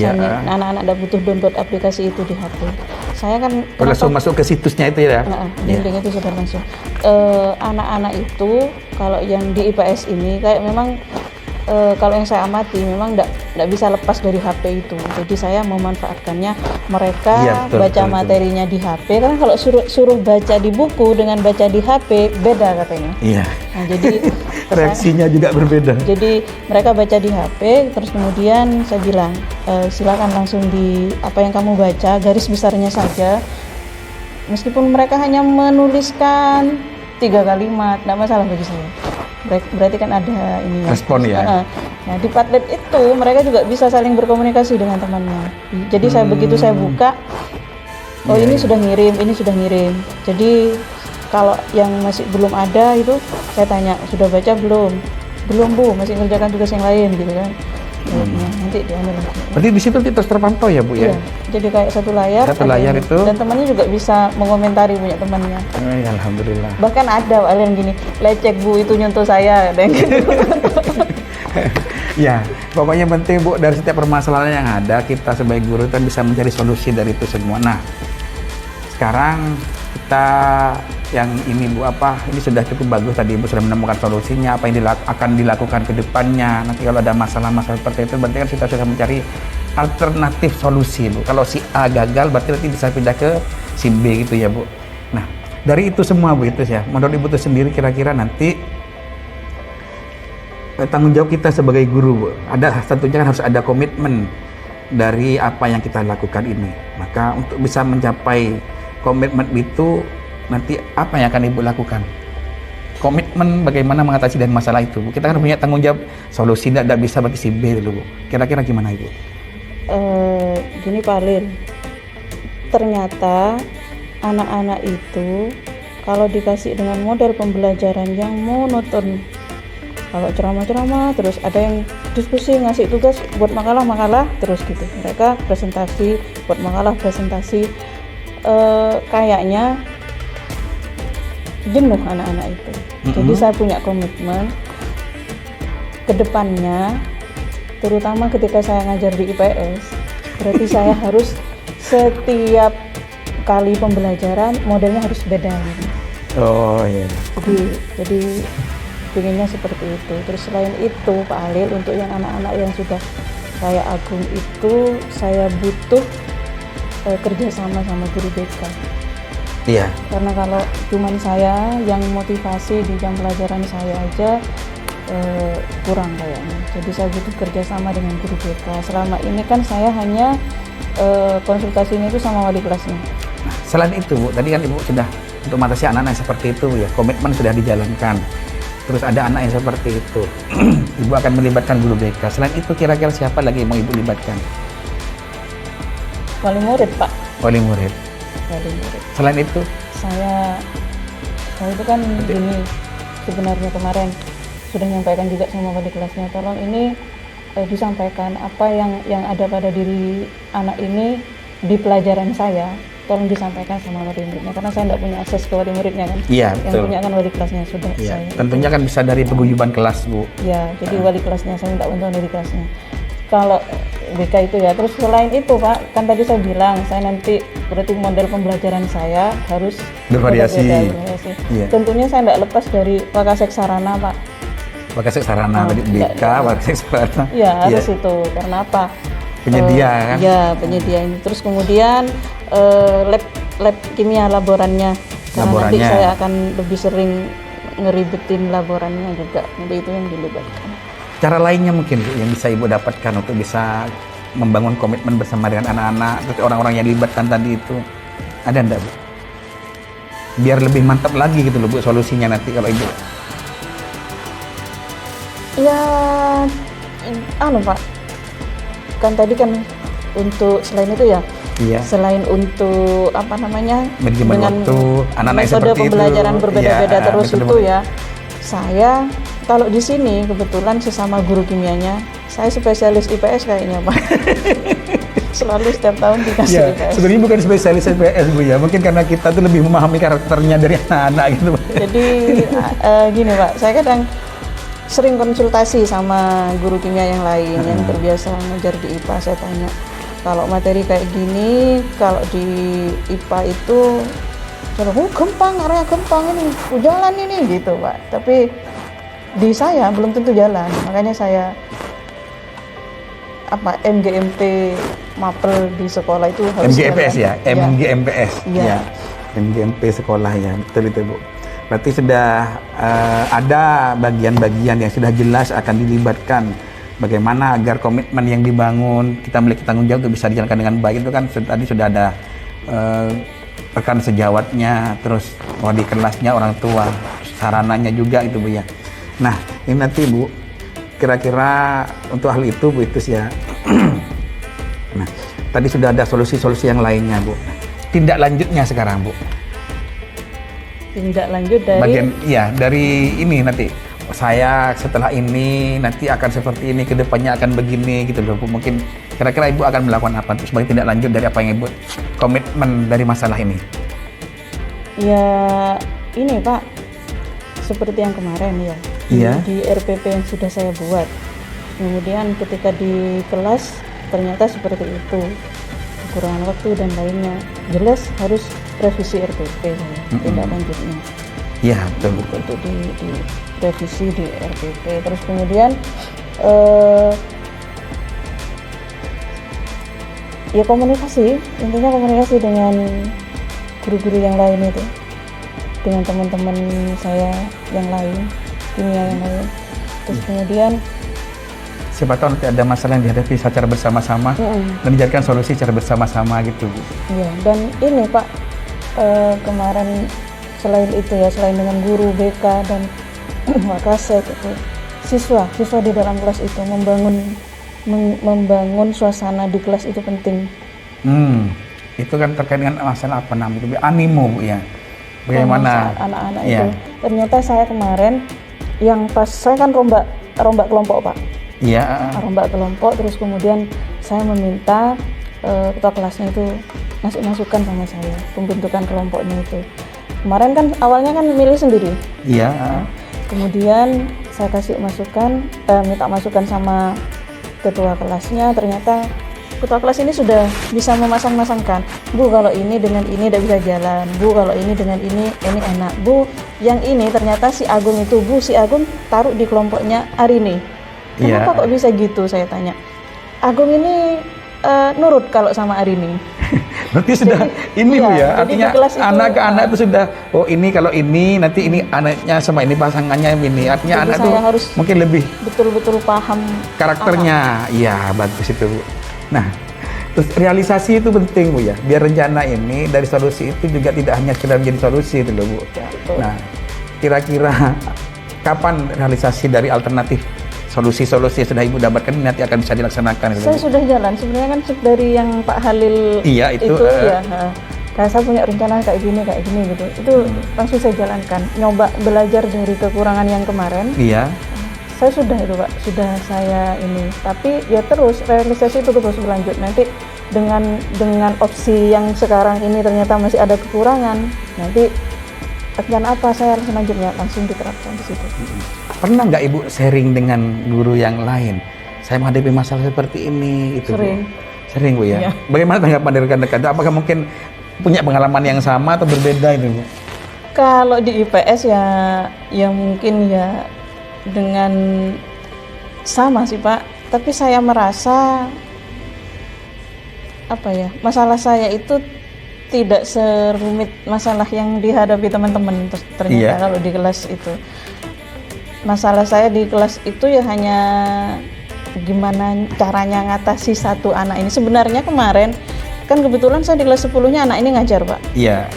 anak-anak ada butuh download aplikasi itu di HP. Saya kan langsung masuk ke situsnya itu ya? Link itu sudah langsung. Anak-anak itu kalau yang di IPS ini kayak memang kalau yang saya amati memang tidak bisa lepas dari HP itu. Jadi saya memanfaatkannya, mereka baca materinya di HP. Karena kalau suruh baca di buku dengan baca di HP beda katanya. Iya. Nah, jadi reaksinya juga berbeda. Jadi mereka baca di HP, terus kemudian saya bilang silakan langsung di apa yang kamu baca garis besarnya saja. Meskipun mereka hanya menuliskan 3 kalimat, tidak masalah bagi saya. Berarti kan ada ini respon ya. Nah, di Padlet itu mereka juga bisa saling berkomunikasi dengan temannya. Jadi begitu saya buka, ini sudah ngirim. Jadi kalau yang masih belum ada itu saya tanya, sudah baca belum? Belum, Bu, masih ngerjakan tugas yang lain gitu kan. Nanti diambil lagi. Berarti di situ terus terpantau ya, Bu, ya? Iya, jadi kayak satu layar itu. Dan temannya juga bisa mengomentari punya temannya. Alhamdulillah. Bahkan ada yang gini, lecek Bu, itu nyentuh saya, ada yang gitu. Ya, pokoknya penting, Bu, dari setiap permasalahan yang ada, kita sebagai guru kan bisa mencari solusi dari itu semua. Nah, sekarang kita yang ini Bu, ini sudah cukup bagus tadi Ibu sudah menemukan solusinya, apa yang akan dilakukan ke depannya. Nanti kalau ada masalah-masalah seperti itu berarti kan kita sudah mencari alternatif solusi Bu. Kalau si A gagal berarti nanti bisa pindah ke si B gitu ya Bu. Nah, dari itu semua Bu itu ya, menurut Ibu itu sendiri kira-kira nanti tanggung jawab kita sebagai guru Bu, tentunya kan harus ada komitmen dari apa yang kita lakukan ini. Maka untuk bisa mencapai komitmen itu nanti apa yang akan Ibu lakukan? Komitmen bagaimana mengatasi dan masalah itu Bu. Kita kan punya tanggung jawab, solusi tidak bisa bagi si B dulu Bu. Kira-kira gimana Ibu? Gini Pak Lil, ternyata anak-anak itu kalau dikasih dengan model pembelajaran yang monoton, kalau ceramah-ceramah terus ada yang diskusi ngasih tugas buat makalah terus gitu, mereka presentasi buat makalah presentasi, kayaknya jenuh anak-anak itu. Jadi saya punya komitmen ke depannya, terutama ketika saya ngajar di IPS, berarti saya harus setiap kali pembelajaran modelnya harus beda gitu. Oh iya. Jadi pengennya seperti itu. Terus selain itu Pak Halil, untuk yang anak-anak yang sudah kayak Agung itu saya butuh kerjasama sama guru BK. Iya. Karena kalau cuman saya yang motivasi di jam pelajaran saya aja kurang kayaknya. Jadi saya butuh kerjasama dengan guru BK. Selama ini kan saya hanya konsultasinya itu sama wali kelasnya. Nah, selain itu Bu, tadi kan Ibu sudah untuk mengatasi anak-anak yang seperti itu ya, komitmen sudah dijalankan. Terus ada anak yang seperti itu, Ibu akan melibatkan guru BK. Selain itu kira-kira siapa lagi yang mau Ibu libatkan? Wali murid Pak. Wali murid. Wali murid. Selain itu? Saya itu kan gini, sebenarnya kemarin sudah menyampaikan juga sama wali kelasnya, tolong ini disampaikan apa yang ada pada diri anak ini di pelajaran saya, tolong disampaikan sama wali muridnya, karena saya tidak punya akses ke wali muridnya kan. Iya, yang betul. punya kan wali kelasnya sudah. Iya, saya tentunya kan bisa dari paguyuban kelas Bu. ya, jadi wali kelasnya saya minta bantuan dari kelasnya kalau BK itu ya. Terus selain itu Pak, kan tadi saya bilang saya nanti berarti model pembelajaran saya harus Bervariasi. bervariasi. Iya. Tentunya saya tidak lepas dari Wakasek Sarana Pak. Wakasek Sarana, BK, Wakasek Sarana. Iya, harus itu. Karena apa? Penyedia kan? Iya, penyedia ini. Terus kemudian lab kimia laborannya. Karena nanti Laborannya. saya akan lebih sering ngeribetin laborannya juga. Nanti itu yang dilibatkan. Cara lainnya mungkin Bu, yang bisa Ibu dapatkan untuk bisa membangun komitmen bersama dengan anak-anak, terus orang-orang yang dilibatkan tadi itu, ada enggak Bu? Biar lebih mantap lagi gitu loh Bu solusinya nanti kalau Ibu. Ya, Pak, kan tadi kan untuk selain itu ya, Iya. selain untuk apa namanya, Manajemen waktu, anak-anak yang metode seperti itu. pembelajaran berbeda-beda Iya, terus metode itu ya, saya kalau di sini kebetulan sesama guru kimianya, saya spesialis IPS kayaknya Pak. Selalu setiap tahun dikasih Ya, IPS. sebenarnya bukan spesialis IPS Bu ya, mungkin karena kita tuh lebih memahami karakternya dari anak-anak gitu Bu. Jadi gini Pak, saya kadang sering konsultasi sama guru kimia yang lain yang terbiasa ngajar di IPA. Saya tanya, kalau materi kayak gini, kalau di IPA itu gampang, area gampang ini, jalan ini gitu Pak. Tapi di saya belum tentu jalan, makanya saya MGMP mapel di sekolah itu harus MGMPS ya, jalan. MGMPS. Iya. Ya. MGMP sekolah ya, betul itu Bu. Berarti sudah ada bagian-bagian yang sudah jelas akan dilibatkan. Bagaimana agar komitmen yang dibangun, kita memiliki tanggung jawab untuk bisa dijalankan dengan baik, itu kan tadi sudah ada rekan sejawatnya, terus wali kelasnya, orang tua, sarananya juga itu Bu ya. Nah, ini nanti Bu, kira-kira untuk hal itu Bu Itus ya. Nah, tadi sudah ada solusi-solusi yang lainnya Bu. Tindak lanjutnya sekarang Bu. Tindak lanjut dari Bagian dari ini nanti saya setelah ini nanti akan seperti ini, kedepannya akan begini gitu loh Bu. Mungkin kira-kira Ibu akan melakukan apa sebagai tindak lanjut dari apa yang Ibu komitmen dari masalah ini? ya ini Pak, seperti yang kemarin ya. Iya. Di RPP yang sudah saya buat. Kemudian ketika di kelas ternyata seperti itu. kekurangan waktu dan lainnya. Jelas harus revisi RPP saya, tindak lanjutnya. Iya, betul betul. Itu di revisi di RPP. Terus kemudian ya komunikasi, intinya komunikasi dengan guru-guru yang lain itu, dengan teman-teman saya yang lain, kimia yang lain. Terus kemudian Siapa tahu nanti ada masalah yang dihadapi secara bersama-sama dan dijadikan solusi secara bersama-sama gitu, Bu. iya, dan ini Pak, kemarin selain itu ya, selain dengan guru BK dan Wakasek itu, siswa di dalam kelas itu membangun suasana di kelas itu penting. Itu kan terkait dengan masalah apa namanya itu, animo, Bu, ya. Bagaimana anak-anak ya. itu? Ternyata saya kemarin yang pas saya kan rombak kelompok, Pak. Iya. Rombak kelompok, terus kemudian saya meminta ketua kelasnya itu ngasih masukan sama saya pembentukan kelompoknya itu. Kemarin kan awalnya kan milih sendiri. Iya. Kemudian saya kasih masukan, minta masukan sama ketua kelasnya. Ternyata ketua kelas ini sudah bisa memasang-masangkan, Bu kalau ini dengan ini tidak bisa jalan, Bu kalau ini dengan ini enak, Bu yang ini ternyata si Agung itu, Bu si Agung taruh di kelompoknya Arini. Kenapa kok bisa gitu, saya tanya. Agung ini nurut kalau sama Arini. Berarti sudah Jadi, ini, Bu, iya, ya. jadi Artinya di kelas itu, anak ke anak itu sudah, oh ini kalau ini nanti ini anaknya sama ini pasangannya ini. Artinya Jadi anak saya itu harus mungkin lebih betul-betul paham karakternya. Iya, bagus itu, Bu. Nah, terus realisasi itu penting, Bu, ya. Biar rencana ini dari solusi itu juga tidak hanya sekedar menjadi solusi itu loh, Bu. betul. Nah, kira-kira kapan realisasi dari alternatif solusi-solusi yang sudah Ibu dapatkan ini nanti akan bisa dilaksanakan itu, Saya Bu? sudah jalan, sebenarnya kan dari yang Pak Halil Iya, itu, ya. Kayak saya punya rencana kayak gini gitu. Itu langsung saya jalankan. Nyoba belajar dari kekurangan yang kemarin. Iya. Saya sudah itu Pak, sudah saya ini. Tapi ya terus realisasi itu terus berlanjut. Nanti dengan opsi yang sekarang ini ternyata masih ada kekurangan. Nanti rencana apa saya selanjutnya langsung diterapkan di situ. Pernah nggak Ibu sharing dengan guru yang lain? Saya menghadapi masalah seperti ini, itu. Sering. Bu. Sering, Bu, ya. Iya. Bagaimana tanggapan dari rekan-rekan? Apakah mungkin punya pengalaman yang sama atau berbeda itu, Bu? Kalau di IPS ya mungkin ya dengan sama sih Pak. Tapi saya merasa masalah saya itu tidak serumit masalah yang dihadapi teman-teman ternyata kalau di kelas itu. Masalah saya di kelas itu ya hanya gimana caranya ngatasi satu anak ini. Sebenarnya kemarin kan kebetulan saya di kelas 10-nya anak ini ngajar, Pak. Iya.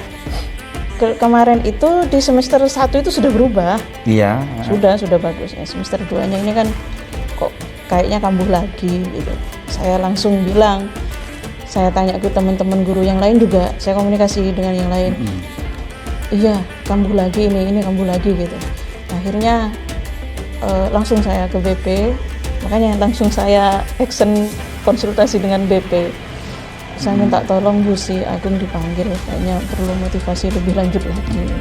Kemarin itu di semester 1 itu sudah berubah. Iya. Sudah bagus. Ya, semester 2-nya ini kan kok kayaknya kambuh lagi gitu. Saya langsung bilang, saya tanya ke teman-teman guru yang lain juga, saya komunikasi dengan yang lain. Iya, kambuh lagi ini kambuh lagi gitu. Akhirnya langsung saya ke BP, makanya langsung saya action konsultasi dengan BP. Saya minta tolong Bu si Agung dipanggil, kayaknya perlu motivasi lebih lanjut lagi.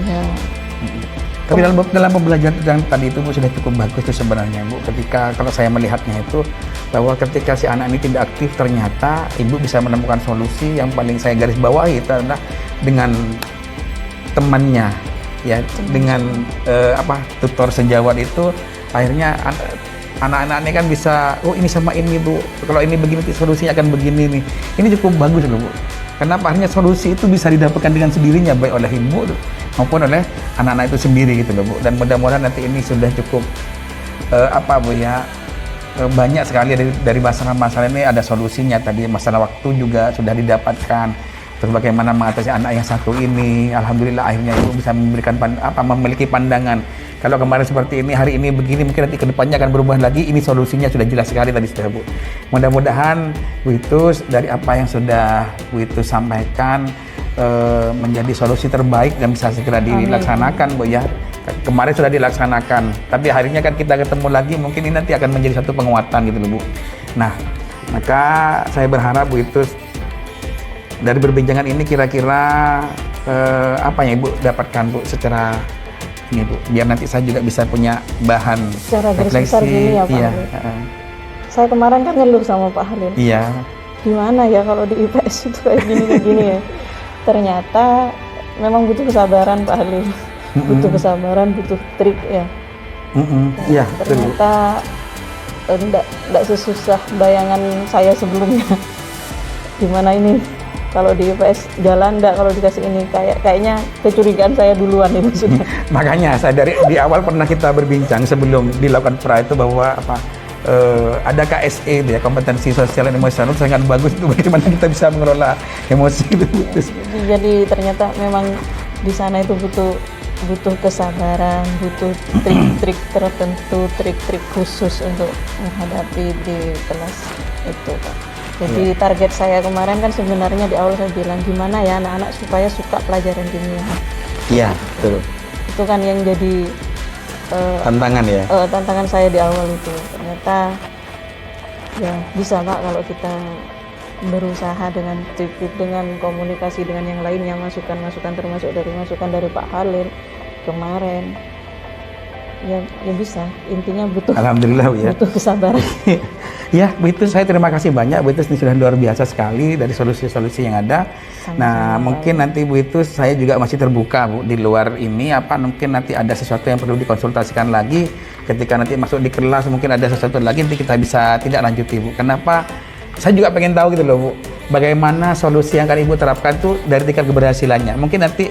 Ya. Tapi dalam pembelajaran yang tadi itu, Bu, sudah cukup bagus itu sebenarnya, Bu. Ketika kalau saya melihatnya itu bahwa ketika si anak ini tidak aktif, ternyata Ibu bisa menemukan solusi. Yang paling saya garis bawahi itu adalah dengan temannya, ya, dengan tutor sejawat itu, akhirnya anak-anak ini kan bisa, oh ini sama ini, Bu, kalau ini begini solusinya akan begini nih. Ini cukup bagus loh, Bu. Kenapa? Akhirnya solusi itu bisa didapatkan dengan sendirinya, baik oleh Ibu maupun oleh anak-anak itu sendiri gitu loh, Bu. Dan mudah-mudahan nanti ini sudah cukup Bu, ya, banyak sekali dari masalah-masalah ini ada solusinya. Tadi masalah waktu juga sudah didapatkan. Terus bagaimana mengatasi anak yang satu ini, alhamdulillah akhirnya Ibu bisa memberikan memiliki pandangan. Kalau kemarin seperti ini, hari ini begini, mungkin nanti kedepannya akan berubah lagi. Ini solusinya sudah jelas sekali tadi sudah, Bu. Mudah-mudahan Bu Itus dari apa yang sudah Bu Itus sampaikan menjadi solusi terbaik dan bisa segera dilaksanakan, Bu, ya. Kemarin sudah dilaksanakan, tapi akhirnya kan kita ketemu lagi, mungkin ini nanti akan menjadi satu penguatan gitu loh, Bu. Nah, maka saya berharap Bu Itus dari perbincangan ini kira-kira apa yang Ibu dapatkan, Bu, secara ini, Bu, biar nanti saya juga bisa punya bahan secara garis besar gini ya Pak iya. Halil. Saya kemarin kan ngeluh sama Pak Halil. Iya. gimana ya kalau di IPS itu kayak gini ya. Ternyata memang butuh kesabaran Pak Halil, butuh kesabaran, butuh trik ya. Iya, betul. Ternyata enggak sesusah bayangan saya sebelumnya. Gimana ini kalau di IPS jalan enggak, kalau dikasih ini kayaknya kecurigaan saya duluan itu sudah. Makanya saya di awal pernah kita berbincang sebelum dilakukan pra itu bahwa ada KSE itu ya, kompetensi sosial dan emosional sangat bagus itu bagaimana kita bisa mengelola emosi itu. Jadi ternyata memang di sana itu butuh kesabaran, butuh trik-trik tertentu, trik-trik khusus untuk menghadapi di kelas itu Pak. Jadi target saya kemarin kan sebenarnya di awal saya bilang gimana ya anak-anak supaya suka pelajaran kimia. Iya, betul. Itu kan yang jadi Tantangan ya. tantangan saya di awal itu. Ternyata ya bisa Pak kalau kita berusaha dengan trik-trik, dengan komunikasi dengan yang lainnya, masukan-masukan termasuk dari masukan dari Pak Halil kemarin. Ya bisa. Intinya Alhamdulillah Bu ya. butuh kesabaran. Ya, Bu Itus, saya terima kasih banyak. Bu Itus ini sudah luar biasa sekali dari solusi-solusi yang ada. Nah, mungkin nanti Bu Itus saya juga masih terbuka Bu di luar ini mungkin nanti ada sesuatu yang perlu dikonsultasikan lagi ketika nanti masuk di kelas, mungkin ada sesuatu lagi nanti kita bisa tidak lanjuti Bu. Kenapa? Saya juga pengen tahu gitu loh Bu, bagaimana solusi yang akan Ibu terapkan tuh dari tingkat keberhasilannya. Mungkin nanti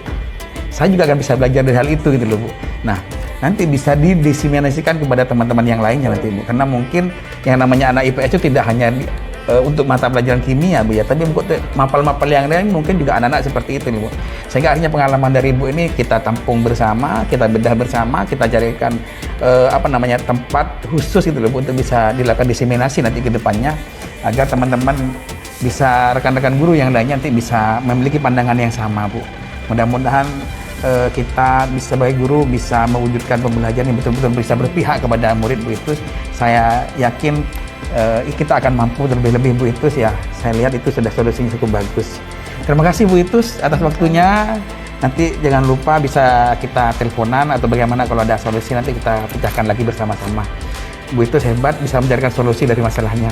saya juga akan bisa belajar dari hal itu gitu loh Bu. Nah, nanti bisa didiseminasikan kepada teman-teman yang lainnya nanti Bu, karena mungkin yang namanya anak IPS itu tidak hanya untuk mata pelajaran kimia Bu ya, tapi untuk mapel-mapel yang lain mungkin juga anak-anak seperti itu nih Bu. Sehingga akhirnya pengalaman dari Ibu ini kita tampung bersama, kita bedah bersama, kita carikan tempat khusus gitu loh Bu untuk bisa dilakukan diseminasi nanti ke depannya, agar teman-teman bisa, rekan-rekan guru yang lainnya nanti bisa memiliki pandangan yang sama Bu. Mudah-mudahan kita bisa sebagai guru bisa mewujudkan pembelajaran yang betul-betul bisa berpihak kepada murid Bu Itus. Saya yakin kita akan mampu lebih-lebih Bu Itus ya. Saya lihat itu sudah solusinya cukup bagus. Terima kasih Bu Itus atas waktunya. Nanti jangan lupa bisa kita teleponan atau bagaimana kalau ada solusi nanti kita pecahkan lagi bersama-sama. Bu Itus hebat bisa mencarikan solusi dari masalahnya.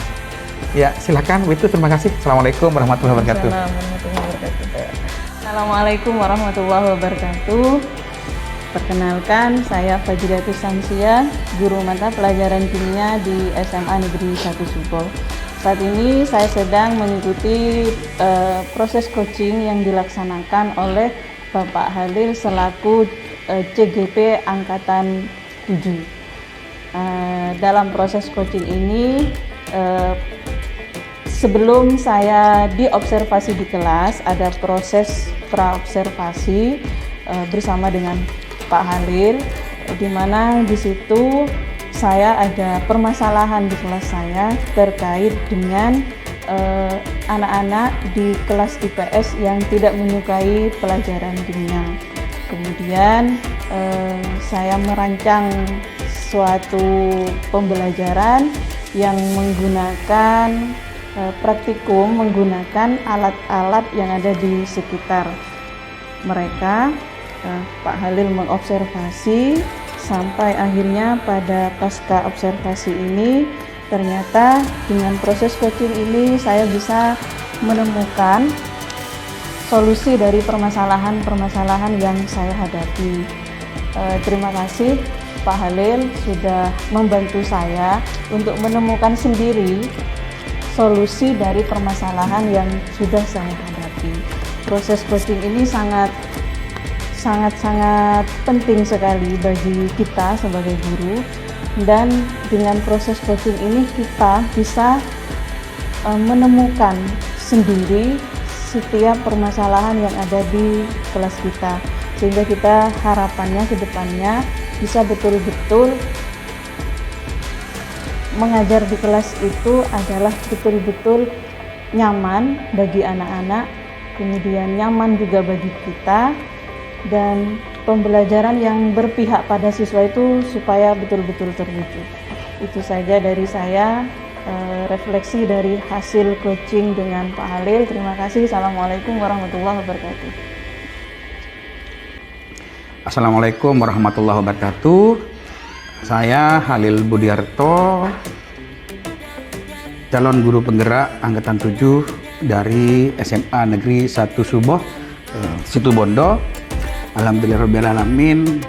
Ya, silakan Bu Itus. Terima kasih. Assalamualaikum warahmatullahi wabarakatuh. Assalamualaikum warahmatullahi wabarakatuh. Perkenalkan, saya Fajriatus Samsia, guru mata pelajaran kimia di SMA Negeri 1 Subol. Saat ini saya sedang mengikuti proses coaching yang dilaksanakan oleh Bapak Halil selaku CGP Angkatan 7. Dalam proses coaching ini, sebelum saya diobservasi di kelas, ada proses praobservasi bersama dengan Pak Halil, di mana di situ saya ada permasalahan di kelas saya terkait dengan anak-anak di kelas IPS yang tidak menyukai pelajaran kimia. Kemudian saya merancang suatu pembelajaran yang menggunakan praktikum, menggunakan alat-alat yang ada di sekitar mereka. Pak Halil mengobservasi sampai akhirnya pada pasca observasi ini, ternyata dengan proses coaching ini saya bisa menemukan solusi dari permasalahan-permasalahan yang saya hadapi. Terima kasih Pak Halil sudah membantu saya untuk menemukan sendiri solusi dari permasalahan yang sudah saya hadapi. Proses coaching ini sangat penting sekali bagi kita sebagai guru, dan dengan proses coaching ini kita bisa menemukan sendiri setiap permasalahan yang ada di kelas kita, sehingga kita harapannya ke depannya bisa betul-betul mengajar di kelas itu adalah betul-betul nyaman bagi anak-anak, kemudian nyaman juga bagi kita, dan pembelajaran yang berpihak pada siswa itu supaya betul-betul terwujud. Itu saja dari saya, refleksi dari hasil coaching dengan Pak Halil. Terima kasih. Assalamualaikum warahmatullahi wabarakatuh. Assalamualaikum warahmatullahi wabarakatuh. Saya Halil Budiarto, calon guru penggerak angkatan 7 dari SMA Negeri 1 Suboh, Situbondo. Alhamdulillahirabbil alamin,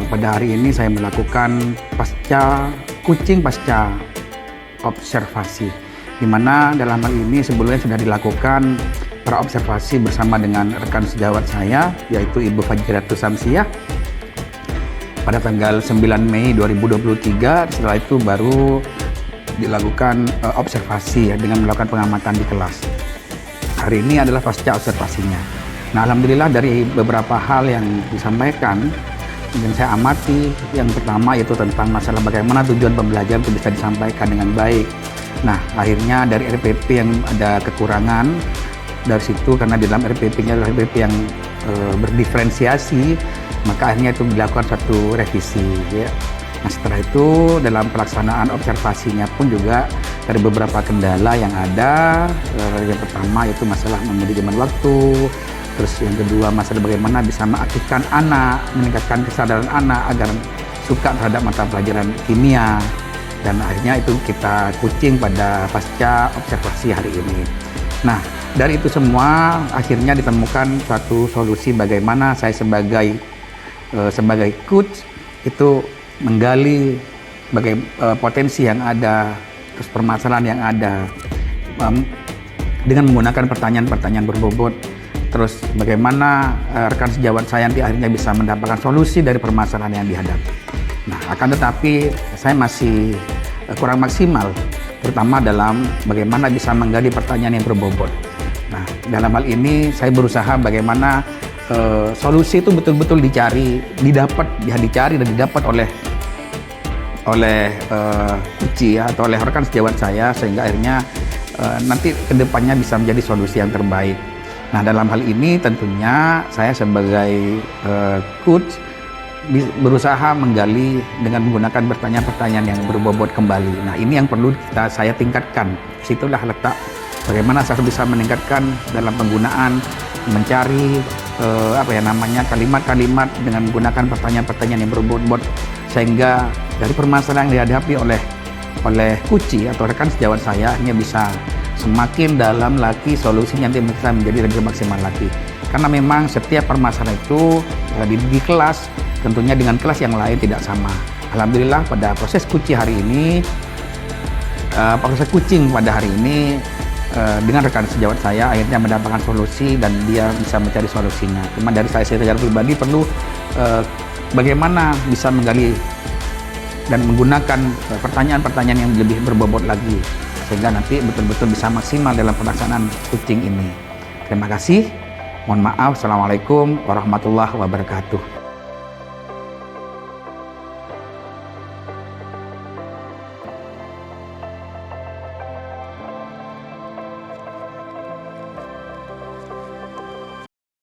pada hari ini saya melakukan kucing pasca observasi, di mana dalam hal ini sebelumnya sudah dilakukan praobservasi bersama dengan rekan sejawat saya, yaitu Ibu Fajratus Samsiah pada tanggal 9 Mei 2023. Setelah itu baru dilakukan observasi ya, dengan melakukan pengamatan di kelas. Hari ini adalah pasca observasinya. Nah, alhamdulillah dari beberapa hal yang disampaikan yang saya amati, yang pertama yaitu tentang masalah bagaimana tujuan pembelajaran itu bisa disampaikan dengan baik. Nah, akhirnya dari RPP yang ada kekurangan, dari situ karena di dalam RPP-nya adalah RPP yang berdiferensiasi, maka akhirnya itu dilakukan satu revisi ya. Nah, setelah itu dalam pelaksanaan observasinya pun juga dari beberapa kendala yang ada. Yang pertama yaitu masalah memanajemen waktu. Terus yang kedua masalah bagaimana bisa mengaktifkan anak, meningkatkan kesadaran anak agar suka terhadap mata pelajaran kimia. Dan akhirnya itu kita kucing pada pasca observasi hari ini. Nah, dari itu semua akhirnya ditemukan suatu solusi bagaimana saya sebagai coach itu menggali potensi yang ada, terus permasalahan yang ada dengan menggunakan pertanyaan-pertanyaan berbobot. Terus bagaimana rekan sejawat saya nanti akhirnya bisa mendapatkan solusi dari permasalahan yang dihadapi. Nah, akan tetapi saya masih kurang maksimal, terutama dalam bagaimana bisa menggali pertanyaan yang berbobot. Nah, dalam hal ini saya berusaha bagaimana solusi itu betul-betul dicari dan didapat oleh Uci ya, atau oleh rekan sejawat saya, sehingga akhirnya nanti kedepannya bisa menjadi solusi yang terbaik. Nah, dalam hal ini tentunya saya sebagai coach berusaha menggali dengan menggunakan pertanyaan-pertanyaan yang berbobot kembali. Nah, ini yang perlu saya tingkatkan. Situlah letak bagaimana saya bisa meningkatkan dalam penggunaan mencari kalimat-kalimat dengan menggunakan pertanyaan-pertanyaan yang berbobot, sehingga dari permasalahan yang dihadapi oleh Kuci atau rekan sejawat saya hanya bisa semakin dalam lagi solusinya nanti bisa menjadi lebih maksimal lagi. Karena memang setiap permasalahan itu di kelas tentunya dengan kelas yang lain tidak sama. Alhamdulillah pada proses kucing pada hari ini dengan rekan sejawat saya akhirnya mendapatkan solusi dan dia bisa mencari solusinya. Cuma dari saya secara pribadi perlu bagaimana bisa menggali dan menggunakan pertanyaan-pertanyaan yang lebih berbobot lagi, sehingga nanti betul-betul bisa maksimal dalam pelaksanaan kucing ini. Terima kasih. Mohon maaf. Assalamualaikum warahmatullahi wabarakatuh.